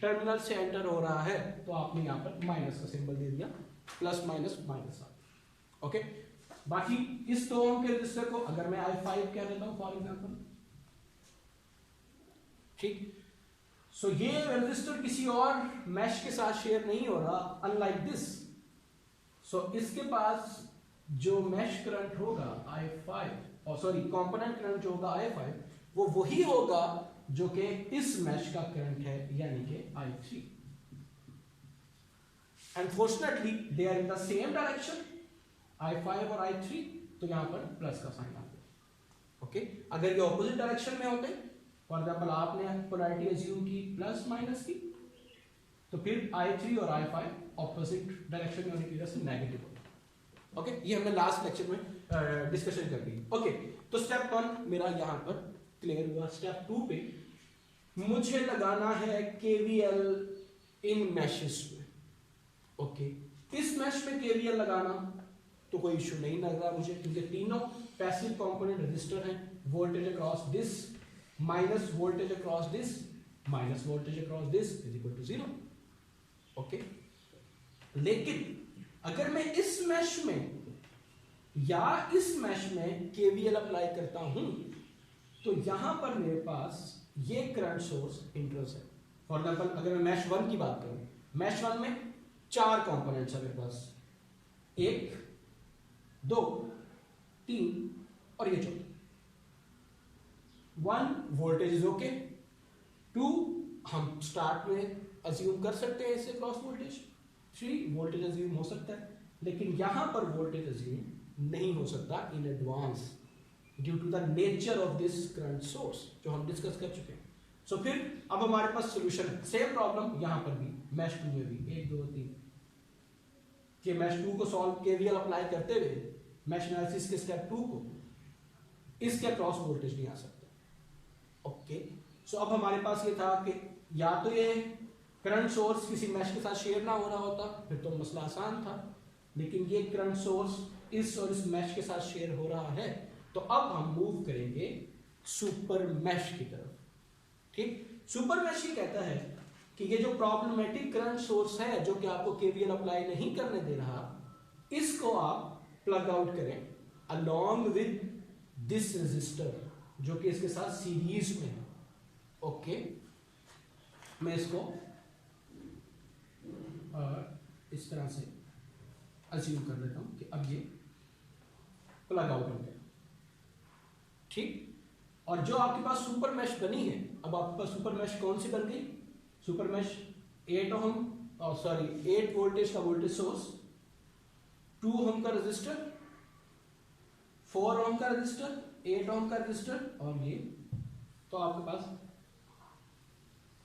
टर्मिनल से एंटर हो रहा है, तो आपने यहां पर माइनस का सिंबल दे दिया, प्लस माइनस माइनस आ। ओके, बाकी इस 2 ओम के रेजिस्टर को अगर मैं I5 कह देता हूं फॉर एग्जांपल। ठीक, सो ये रेजिस्टर किसी और मैश के साथ शेयर नहीं हो रहा, अनलाइक दिस। सो इसके पास जो मैश करंट होगा I5, और सॉरी कंपोनेंट करंट जो होगा I5, वो वही होगा जो कि इस मैश का करंट है, यानी कि I3। Unfortunately they are in the same direction, I5 और I3, तो यहां पर प्लस का साइन आ गया। ओके, अगर ये ऑपोजिट डायरेक्शन में होते, फॉर एग्जाम्पल आपने पोलैरिटी अज्यूम की प्लस माइनस की, तो फिर I3 और I5 ऑपोजिट डायरेक्शन में होने की वजह से नेगेटिव होगा। ओके, ये हमने लास्ट लेक्चर में डिस्कशन कर ली। ओके, तो स्टेप 1 मेरा यहां पर क्लियर हुआ। स्टेप 2 पे मुझे लगाना है KVL इन मैशेस में। ओके, इस मैश में KVL लगाना तो कोई इश्यू नहीं लग रहा मुझे, क्योंकि तीनों पैसिव कंपोनेंट रेजिस्टर हैं। Voltage across this minus voltage across this minus voltage across this is equal to 0। Okay, लेकिन अगर मैं इस मैश में या इस मैश में KVL अप्लाई करता हूं, तो यहां पर मेरे पास ये करंट सोर्स इंट्रोस है। फॉर एग्जांपल अगर मैं मैश 1 की बात करूं, मैश 1 में 4 कंपोनेंट्स है मेरे पास, 1 2 3 और ये 4। 1 वोल्टेज इज ओके, 2 हम स्टार्ट में अज्यूम कर सकते हैं इसे क्रॉस वोल्टेज, 3 वोल्टेज अज्यूम हो सकता है, लेकिन यहां पर वोल्टेज अज्यूम नहीं हो सकता in advance due to the nature of this current source जो हम डिस्कस कर चुके हैं। सो फिर अब हमारे पास सोल्यूशन है, सेम प्रॉब्लम यहां पर भी, मैश 2 में भी 1 2 3 के मैश 2 को सॉल्व केवीएल अप्लाई करते हुए मैश एनालिसिस के स्टेप 2 को इसके क्रॉस वोल्टेज नहीं आ सकता। ओके, सो अब हमारे पास ये था कि या तो ये करंट सोर्स किसी मैश के साथ शेयर ना हो रहा होता, फिर तो मसला आसान था, लेकिन ये करंट सोर्स इस और इस मैश के साथ शेयर हो रहा है, तो अब हम मूव करेंगे सुपर मैश की तरफ। ठीक, सुपर मैश ये कहता है कि ये जो प्रॉब्लमेटिक करंट सोर्स है जो कि आपको केवीएल अप्लाई नहीं करने दे रहा, इसको आप प्लग आउट करें अलोंग विद दिस रेजिस्टर जो कि इसके साथ सीरीज में है। ओके, मैं इसको इस तरह से अज्यूम कर देता हूं कि अब ये प्लग आउट हो गया। ठीक, और जो आपके पास सुपर मैश बनी है, अब आपके पास सुपर मैश कौन सी बन गई? सुपर मैश 8 वोल्टेज का वोल्टेज सोर्स, 2 ओम का रेजिस्टर, 4 ओम का रेजिस्टर, 8 ओम का रेजिस्टर और ये, तो आपके पास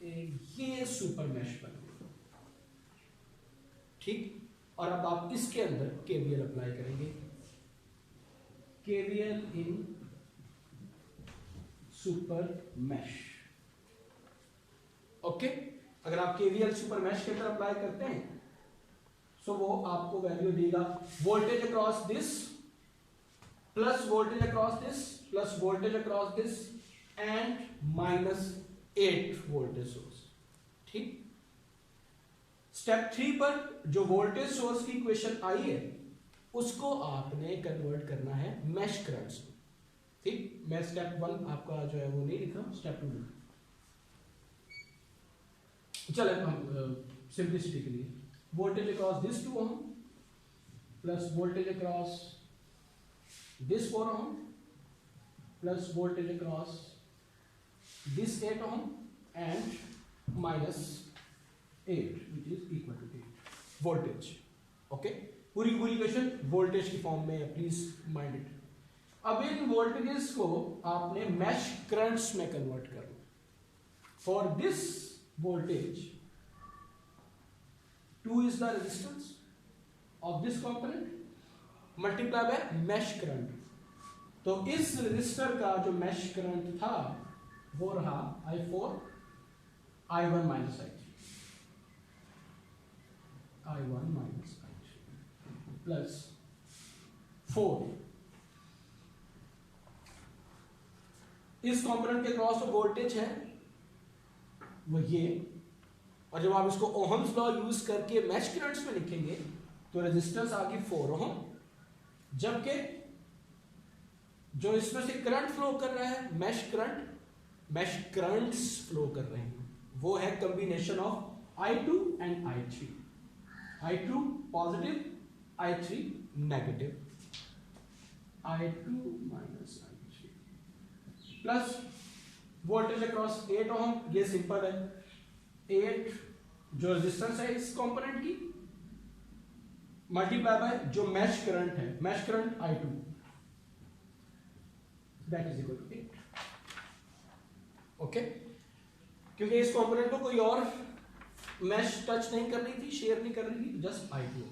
ये सुपर मैश बन गई। ठीक, और अब आप इसके अंदर केवीएल अप्लाई करेंगे, केवीएल इन सुपर मैश। ओके, अगर आप केवीएल सुपर मैश के अंदर अप्लाई करते हैं सो वो आपको वैल्यू देगा voltage across this plus voltage across this plus voltage across this and -8 voltage source. ठीक, स्टेप 3 पर जो वोल्टेज सोर्स की इक्वेशन आई है उसको आपने कन्वर्ट करना है मैश करंट्स में। ठीक, मैं स्टेप 1 आपका जो है वो नहीं लिख रहा हूं, स्टेप 2 लिख। चले हम सिंपलिसिटी के लिए voltage across this 2 ohm plus voltage across this 4 ohm plus voltage across this 8 ohm and -8 which is equal to 8 voltage। Okay, पूरी इक्वेशन वोल्टेज की फॉर्म में है, प्लीज माइंड इट। अब इन वोल्टेजेस को आपने मैश करंट्स में कन्वर्ट करना। For this voltage 2 is the resistance of this component multiplied by mesh current. तो इस रेजिस्टर का जो मैश करंट था वो रहा I4 I1 minus I3 plus 4 इस कंपोनेंट के क्रॉस जो वोल्टेज है वो ये, और जब आप इसको ओहम्स लॉ यूज करके मैश करंट्स में लिखेंगे तो रेजिस्टेंस आ गई 4 ओहम, जबकि जो इसमें से करंट फ्लो कर रहा है मैश करंट्स फ्लो कर रहे हैं वो है combination of I2 and I3, I2 positive I3 negative, I2 minus I3 plus voltage across 8 ओम, ये सिंपल है, 8 जो रेजिस्टेंस है इस कंपोनेंट की मल्टीप्लाई बाय जो मैश करंट है, mesh current I2 that is equal to 8। Okay, क्योंकि इस कंपोनेंट को कोई और मैश टच नहीं कर रही थी, शेयर नहीं कर रही थी, जस्ट I2।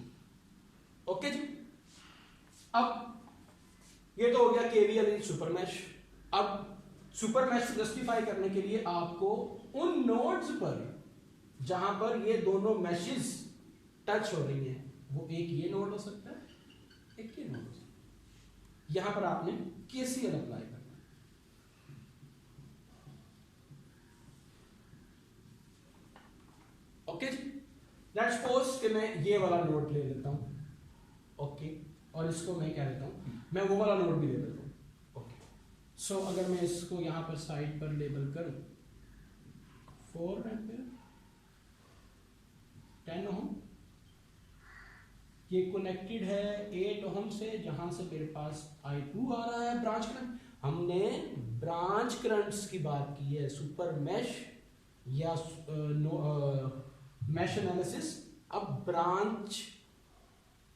ओके जी, अब ये तो हो गया केवीएल इन सुपर मैश। अब सुपर मैश जस्टिफाई करने के लिए आपको उन नोड्स पर जहां पर ये दोनों मैशेस टच हो रही हैं, वो एक ये नोड हो सकता है, एक ये नोड हो सकता है, यहां पर आपने केसीएल अप्लाई करना है। ओके जी, लेट्स सपोज कि मैं ये वाला नोड ले लेता हूं। ओके, और इसको मैं क्या लेता हूं, मैं वो वाला नोड भी ले लेता हूं। ओके, सो अगर मैं इसको यहां पर साइड पर लेबल करूं 4 एम्पीयर 10 ओम, ये कनेक्टेड है 8 ओम से, जहां से मेरे पास I2 आ रहा है ब्रांच करंट। हमने ब्रांच करंट्स की बात की है, सुपर मैश या मैश एनालिसिस। अब ब्रांच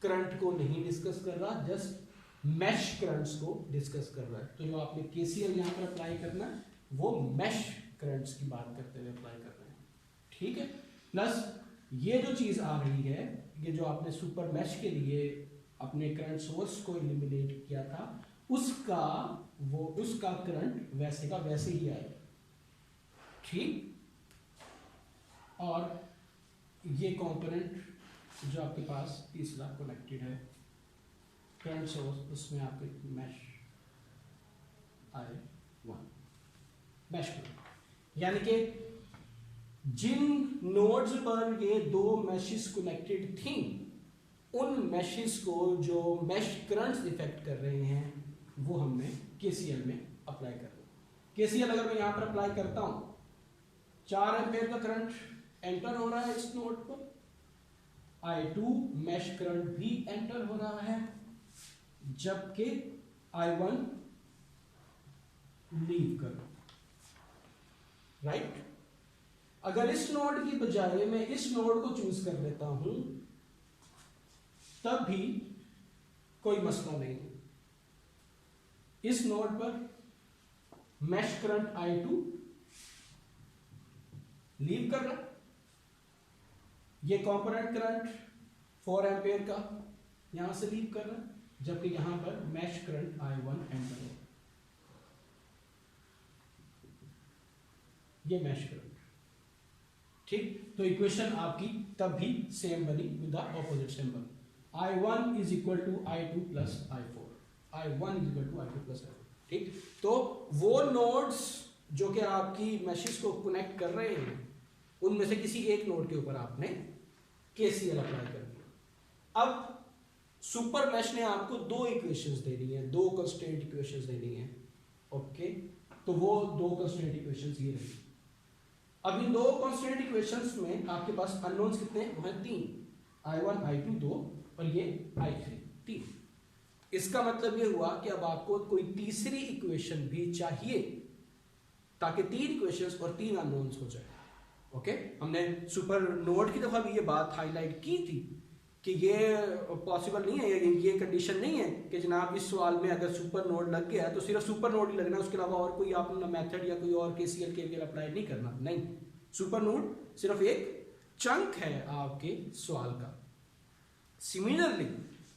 करंट को नहीं डिस्कस कर रहा, जस्ट मैश करंट्स को डिस्कस कर रहा है। तो जो आपने केसीएल यहां पर अप्लाई करना है वो मैश करंट्स की बात करते हुए अप्लाई कर रहे हैं, ठीक है। प्लस ये जो चीज आ रही है, ये जो आपने सुपर मैश के लिए अपने करंट सोर्स को एलिमिनेट किया था, उसका करंट वैसे का वैसे ही आएगा, ठीक। और ये कंपोनेंट जो आपके पास तीसरा कनेक्टेड है करंट सोर्स, उसमें आपके मैश आए वन मैश करंट, यानी कि जिन नोड्स पर ये दो मैशेस कनेक्टेड थी, उन मैशेस को जो मैश करंट्स इफेक्ट कर रहे हैं वो हमने केसीएल में अप्लाई कर दिया। केसीएल अगर मैं यहां पर अप्लाई करता हूं, 4 एम्पीयर का करंट एंटर हो रहा है इस नोड पर, I2 मैश करंट भी एंटर हो रहा है, जबकि I1 लीव कर रहा, राइट। अगर इस नोड की बजाय मैं इस नोड को चूज कर लेता हूं, तब भी कोई मसला नहीं है। इस नोड पर मैश करंट I2 लीव कर रहा, ये कंपोनेंट करंट 4 एम्पीयर का यहां से लीव कर रहा, जबकि यहां पर मैश करंट I1 एंटर हो, ये मैश करंट, ठीक। तो इक्वेशन आपकी तब भी सेम बनी with the opposite symbol, I1 is equal to I2 plus I4, I1 is equal to I2 plus I4, ठीक। तो वो नोड्स जो कि आपकी मैशेस को कनेक्ट कर रहे हैं, उनमें से किसी एक नोड के ऊपर आपने केसीएल अप्लाई कर दिया। अब सुपर मैश ने आपको दो इक्वेशंस दे दी हैं, दो कंस्ट्रेंट इक्वेशंस दे दी हैं, ओके। तो वो दो कंस्ट्रेंट इक्वेशंस ये रही। अब इन दो कंस्ट्रेंट इक्वेशंस में आपके पास अननोन्स कितने हैं? वो हैं 3, I1 I2 2 और ये I3 3। इसका मतलब ये हुआ कि अब आपको कोई तीसरी इक्वेशन भी चाहिए ताकि 3 इक्वेशंस और 3 अननोन्स हो जाए, ओके। हमने सुपर नोड की दफा भी ये बात हाईलाइट की थी कि ये पॉसिबल नहीं है, ये कंडीशन नहीं है कि जनाब इस सवाल में अगर सुपर नोड लग गया तो सिर्फ सुपर नोड ही लगना, उसके अलावा और कोई आपने मेथड या कोई और केसीएल केवीएल अप्लाई नहीं करना, नहीं। सुपर नोड सिर्फ एक चंक है आपके सवाल का। सिमिलरली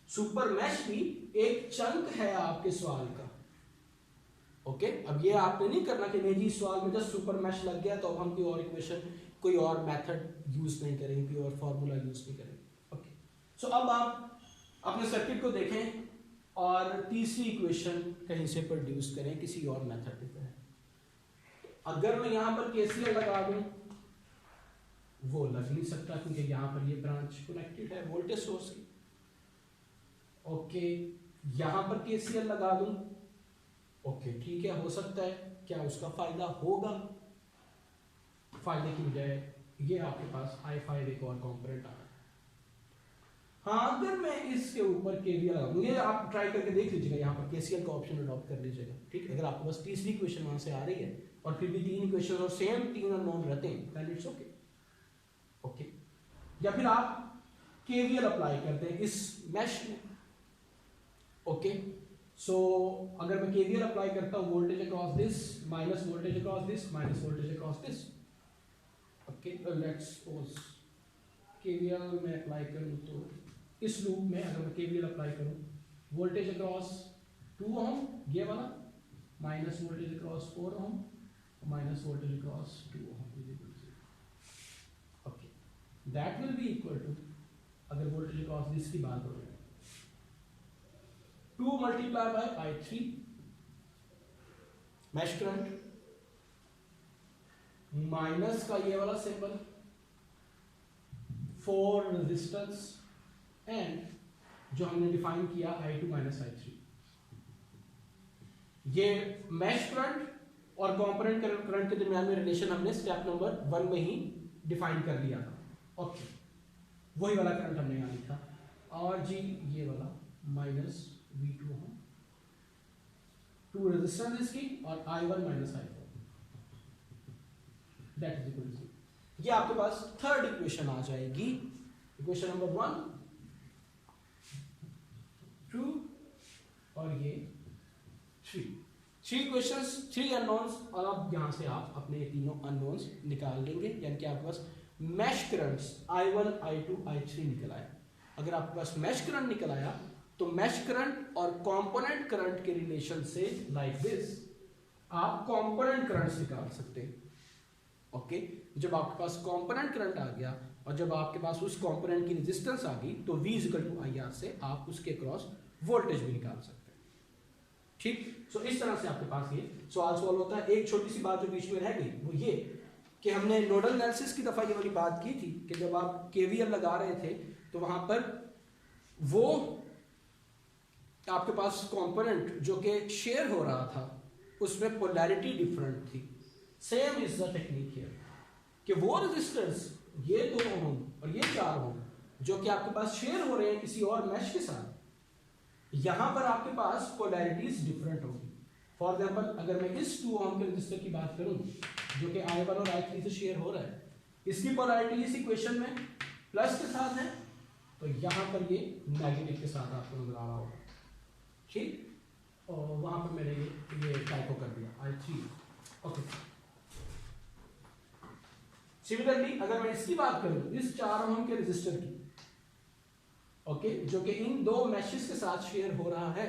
सुपर मैश भी एक चंक है आपके सवाल का, ओके। अब ये आपने नहीं करना कि नहीं जी सवाल में जस्ट सुपर मैश लग गया तो अब हम कोई और इक्वेशन, कोई और मेथड यूज नहीं करेंगे, कोई और फॉर्मूला यूज नहीं करेंगे, ओके। सो अब आप अपने सर्किट को देखें और तीसरी इक्वेशन कहीं से प्रोड्यूस करें किसी और मेथड की तरह। अगर मैं यहां पर केसीएल लगा दूं, वो लग नहीं सकता क्योंकि यहां पर ये ब्रांच कनेक्टेड है वोल्टेज सोर्स की, ओके। यहां पर केसीएल लगा दूं, ओके ठीक है, हो सकता है। क्या उसका फायदा होगा? फायदे की बजाय ये आपके पास I5 एक और कंपोनेंट आ रहा है। हाँ, अगर मैं इसके ऊपर केवीएल लगाऊं, ये आप ट्राई करके देख लीजिएगा, यहाँ पर केसीएल का ऑप्शन अडॉप्ट कर लीजिएगा, ठीक। अगर आपके पास तीसरी इक्वेशन वहां से आ रही है और फिर भी 3 इक्वेशन और सेम 3 अननोन रहते हैं, देन इट्स ओके, ओके। या फिर आप केवीएल अप्लाई करते हैं इस मैश में, ओके। सो अगर मैं केवीएल अप्लाई करता हूं, voltage across this minus voltage across this minus voltage across this, okay. Let's suppose KVL में अप्लाई करूं तो इस लूप में अगर मैं केवीएल अप्लाई करूं, वोल्टेज अक्रॉस 2 ओम ये वाला minus voltage across 4 ohm minus voltage across 2 ohm, okay. That will be equal to, अगर वोल्टेज अक्रॉस दिस की बात हो रही है, 2 multiply by I3 mesh current minus का ये वाला सिंबल 4 रेजिस्टेंस एंड जो हमने डिफाइन किया I2 माइनस I3। ये मैश करंट और कंपोनेंट करंट के दरमियान में रिलेशन हमने स्टेप नंबर 1 में ही डिफाइन कर लिया था, ओके। वही वाला करंट हमने यहां लिखा, और जी ये वाला माइनस V2 हो टू रेजिस्टेंस इसकी और I1 minus I4 that is equal to, ये आपके पास थर्ड इक्वेशन आ जाएगी। इक्वेशन नंबर 1 ट्रू और ये 3 इक्वेशंस, 3 अननोन्स, और अब यहां से आप अपने तीनों अननोन्स निकाल लेंगे, यानी कि आपके पास mash currents I1 I2 I3 निकल आया। अगर आपके पास मैश करंट निकल आया तो मैश करंट और कंपोनेंट करंट के रिलेशन से लाइक दिस आप कंपोनेंट करंट्स निकाल सकते हैं। ओके, जब आपके पास कंपोनेंट करंट आ गया और जब आपके पास उस कंपोनेंट की रेजिस्टेंस आ गई तो V इक्वल टू IR से आप उसके क्रॉस वोल्टेज भी निकाल सकते हैं। ठीक, सो इस तरह से आपके पास ये सवाल सॉल्व होता है। एक छोटी सी बात जो बीच में रह गई वो ये कि हमने नोडल एनालिसिस की दफा ये वाली बात की थी कि जब आप KVL लगा रहे थे तो वहां पर वो आपके पास कंपोनेंट जो कि शेयर हो रहा था उसमें पोलैरिटी डिफरेंट थी। Same is the technique here कि वो रेजिस्टेंस ये 2 ओम और ये 4 ओम जो कि आपके पास शेयर हो रहे हैं किसी और मैश के साथ, यहां पर आपके पास पोलैरिटीज डिफरेंट होगी। फॉर एग्जांपल अगर मैं इस 2 ओम के रेजिस्टर की बात करूं जो कि I1 और I3 से शेयर हो रहा है, इसकी पोलैरिटी इस इक्वेशन में प्लस के साथ है तो यहां पर ये नेगेटिव के साथ आपको नजर आ रहा होगा। ठीक, और वहां पर मैंने ये टाइपो कर दिया I3। ओके, सिमिलरली अगर मैं इसकी बात करूं इस 4 ओम के रेजिस्टर की, ओके, जो कि इन 2 मैशेस के साथ शेयर हो रहा है,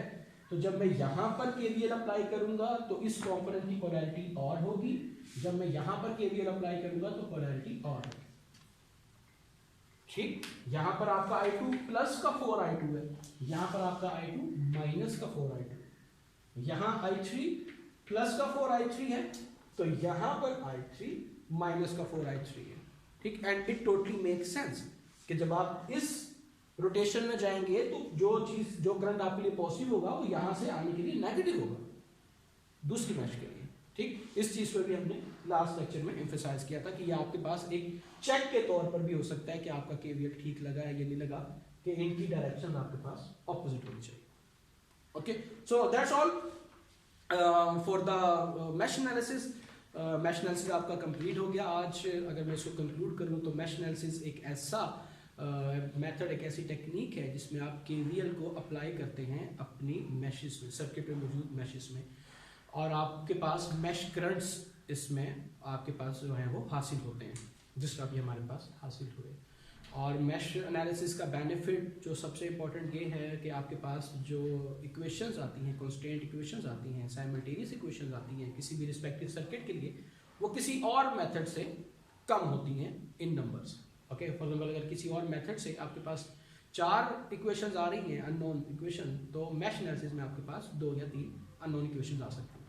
तो जब मैं यहां पर KVL अप्लाई करूंगा तो इस कंपोनेंट की पोलैरिटी और होगी, जब मैं यहां पर KVL अप्लाई करूंगा तो पोलैरिटी और होगी। ठीक, यहां पर आपका I2 प्लस का 4I2 है, यहां पर आपका I2 माइनस का 4I2, यहां I3 प्लस का 4I3 है तो यहां पर I3 माइनस का 4I3 है। ठीक, and it totally make sense कि जब आप इस रोटेशन में जाएंगे तो जो करंट आपके लिए पॉजिटिव होगा वो यहां से आने के लिए नेगेटिव होगा दूसरी मैश के लिए। ठीक, इस चीज पर भी हमने लास्ट लेक्चर में एम्फेसाइज किया था कि ये आपके पास एक चेक के तौर पर भी हो सकता है कि आपका KVL ठीक लगा है या नहीं लगा, कि इनकी डायरेक्शन आपके पास ऑपोजिट होनी चाहिए। Okay, so that's all for the mesh analysis. Mesh analysis आपका कंप्लीट हो गया। आज अगर मैं इसको कंक्लूड करूं तो मैश एनालिसिस एक ऐसा मेथड, एक ऐसी टेक्निक है जिसमें आप KVL को अप्लाई करते हैं अपनी मैशेस में, सर्किट में मौजूद मैशेस में, और आपके पास मैश करंट्स इसमें आपके पास जो है वो हासिल होते हैं, जिस तरह भी हमारे पास हासिल हुए। और मैश एनालिसिस का बेनिफिट जो सबसे इम्पोर्टेंट ये है कि आपके पास जो इक्वेशंस आती हैं, कांस्टेंट इक्वेशंस आती हैं, साइमल्टेनियस इक्वेशंस आती हैं किसी भी रिस्पेक्टिव सर्किट के लिए, वो किसी और मेथड से कम होती हैं इन नंबर्स। ओके, फॉर एग्जाम्पल अगर किसी और मेथड से आपके पास 4 इक्वेशंस आ रही हैं अननोन इक्वेशन, तो मैश एनालिसिस में आपके पास 2 या 3 अननोन इक्वेशंस आ सकती हैं।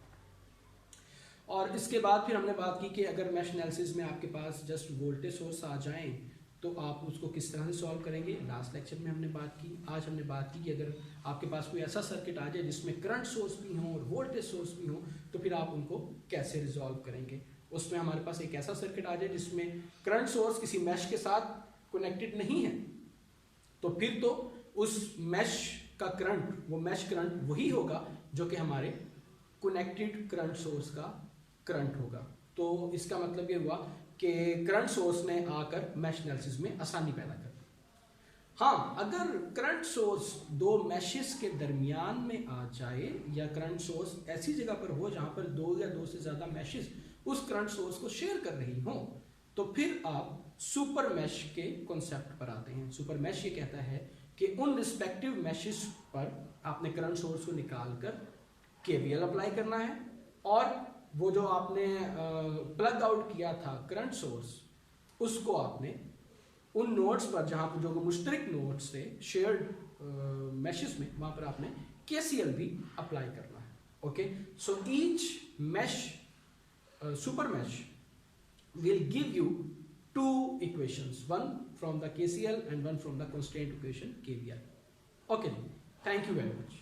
और इसके बाद फिर हमने बात की कि अगर मैश एनालिसिस में आपके पास जस्ट वोल्टेज सोर्स आ जाएं तो आप उसको किस तरह से सॉल्व करेंगे। लास्ट लेक्चर में हमने बात की। आज हमने बात की कि अगर आपके पास कोई ऐसा सर्किट आ जाए जिसमें करंट सोर्स भी हो और वोल्टेज सोर्स भी हो तो फिर आप उनको कैसे रिजॉल्व करेंगे। उसमें हमारे पास एक ऐसा सर्किट आ जाए जिसमें करंट सोर्स किसी मैश के साथ कनेक्टेड नहीं है, तो फिर तो उस मैश का करंट, वो मैश करंट वही होगा जो कि हमारे कनेक्टेड करंट सोर्स का करंट होगा। तो इसका मतलब ये हुआ कि करंट सोर्स ने आकर मैश एनालिसिस में आसानी पैदा कर दी। हाँ, अगर करंट सोर्स 2 मैशेस के दरमियान में आ जाए या करंट सोर्स ऐसी जगह पर हो जहां पर 2 या 2 से ज्यादा मैशेस उस करंट सोर्स को शेयर कर रही हो, तो फिर आप सुपर मैश के कॉन्सेप्ट पर आते हैं। सुपर मैश ये कहता है कि उन रिस्पेक्टिव मैशेस पर आपने करंट सोर्स को निकालकर KVL अप्लाई करना है, और वो जो आपने प्लग आउट किया था करंट सोर्स, उसको आपने उन नोड्स पर जहां पर जो मुश्तरक नोड्स थे शेयर्ड मैशेस में, वहां पर आपने KCL भी अप्लाई करना है। Okay, so each mesh super mesh will give you 2 equations, one from the KCL and one from the constraint equation KVL. Okay, thank you very much.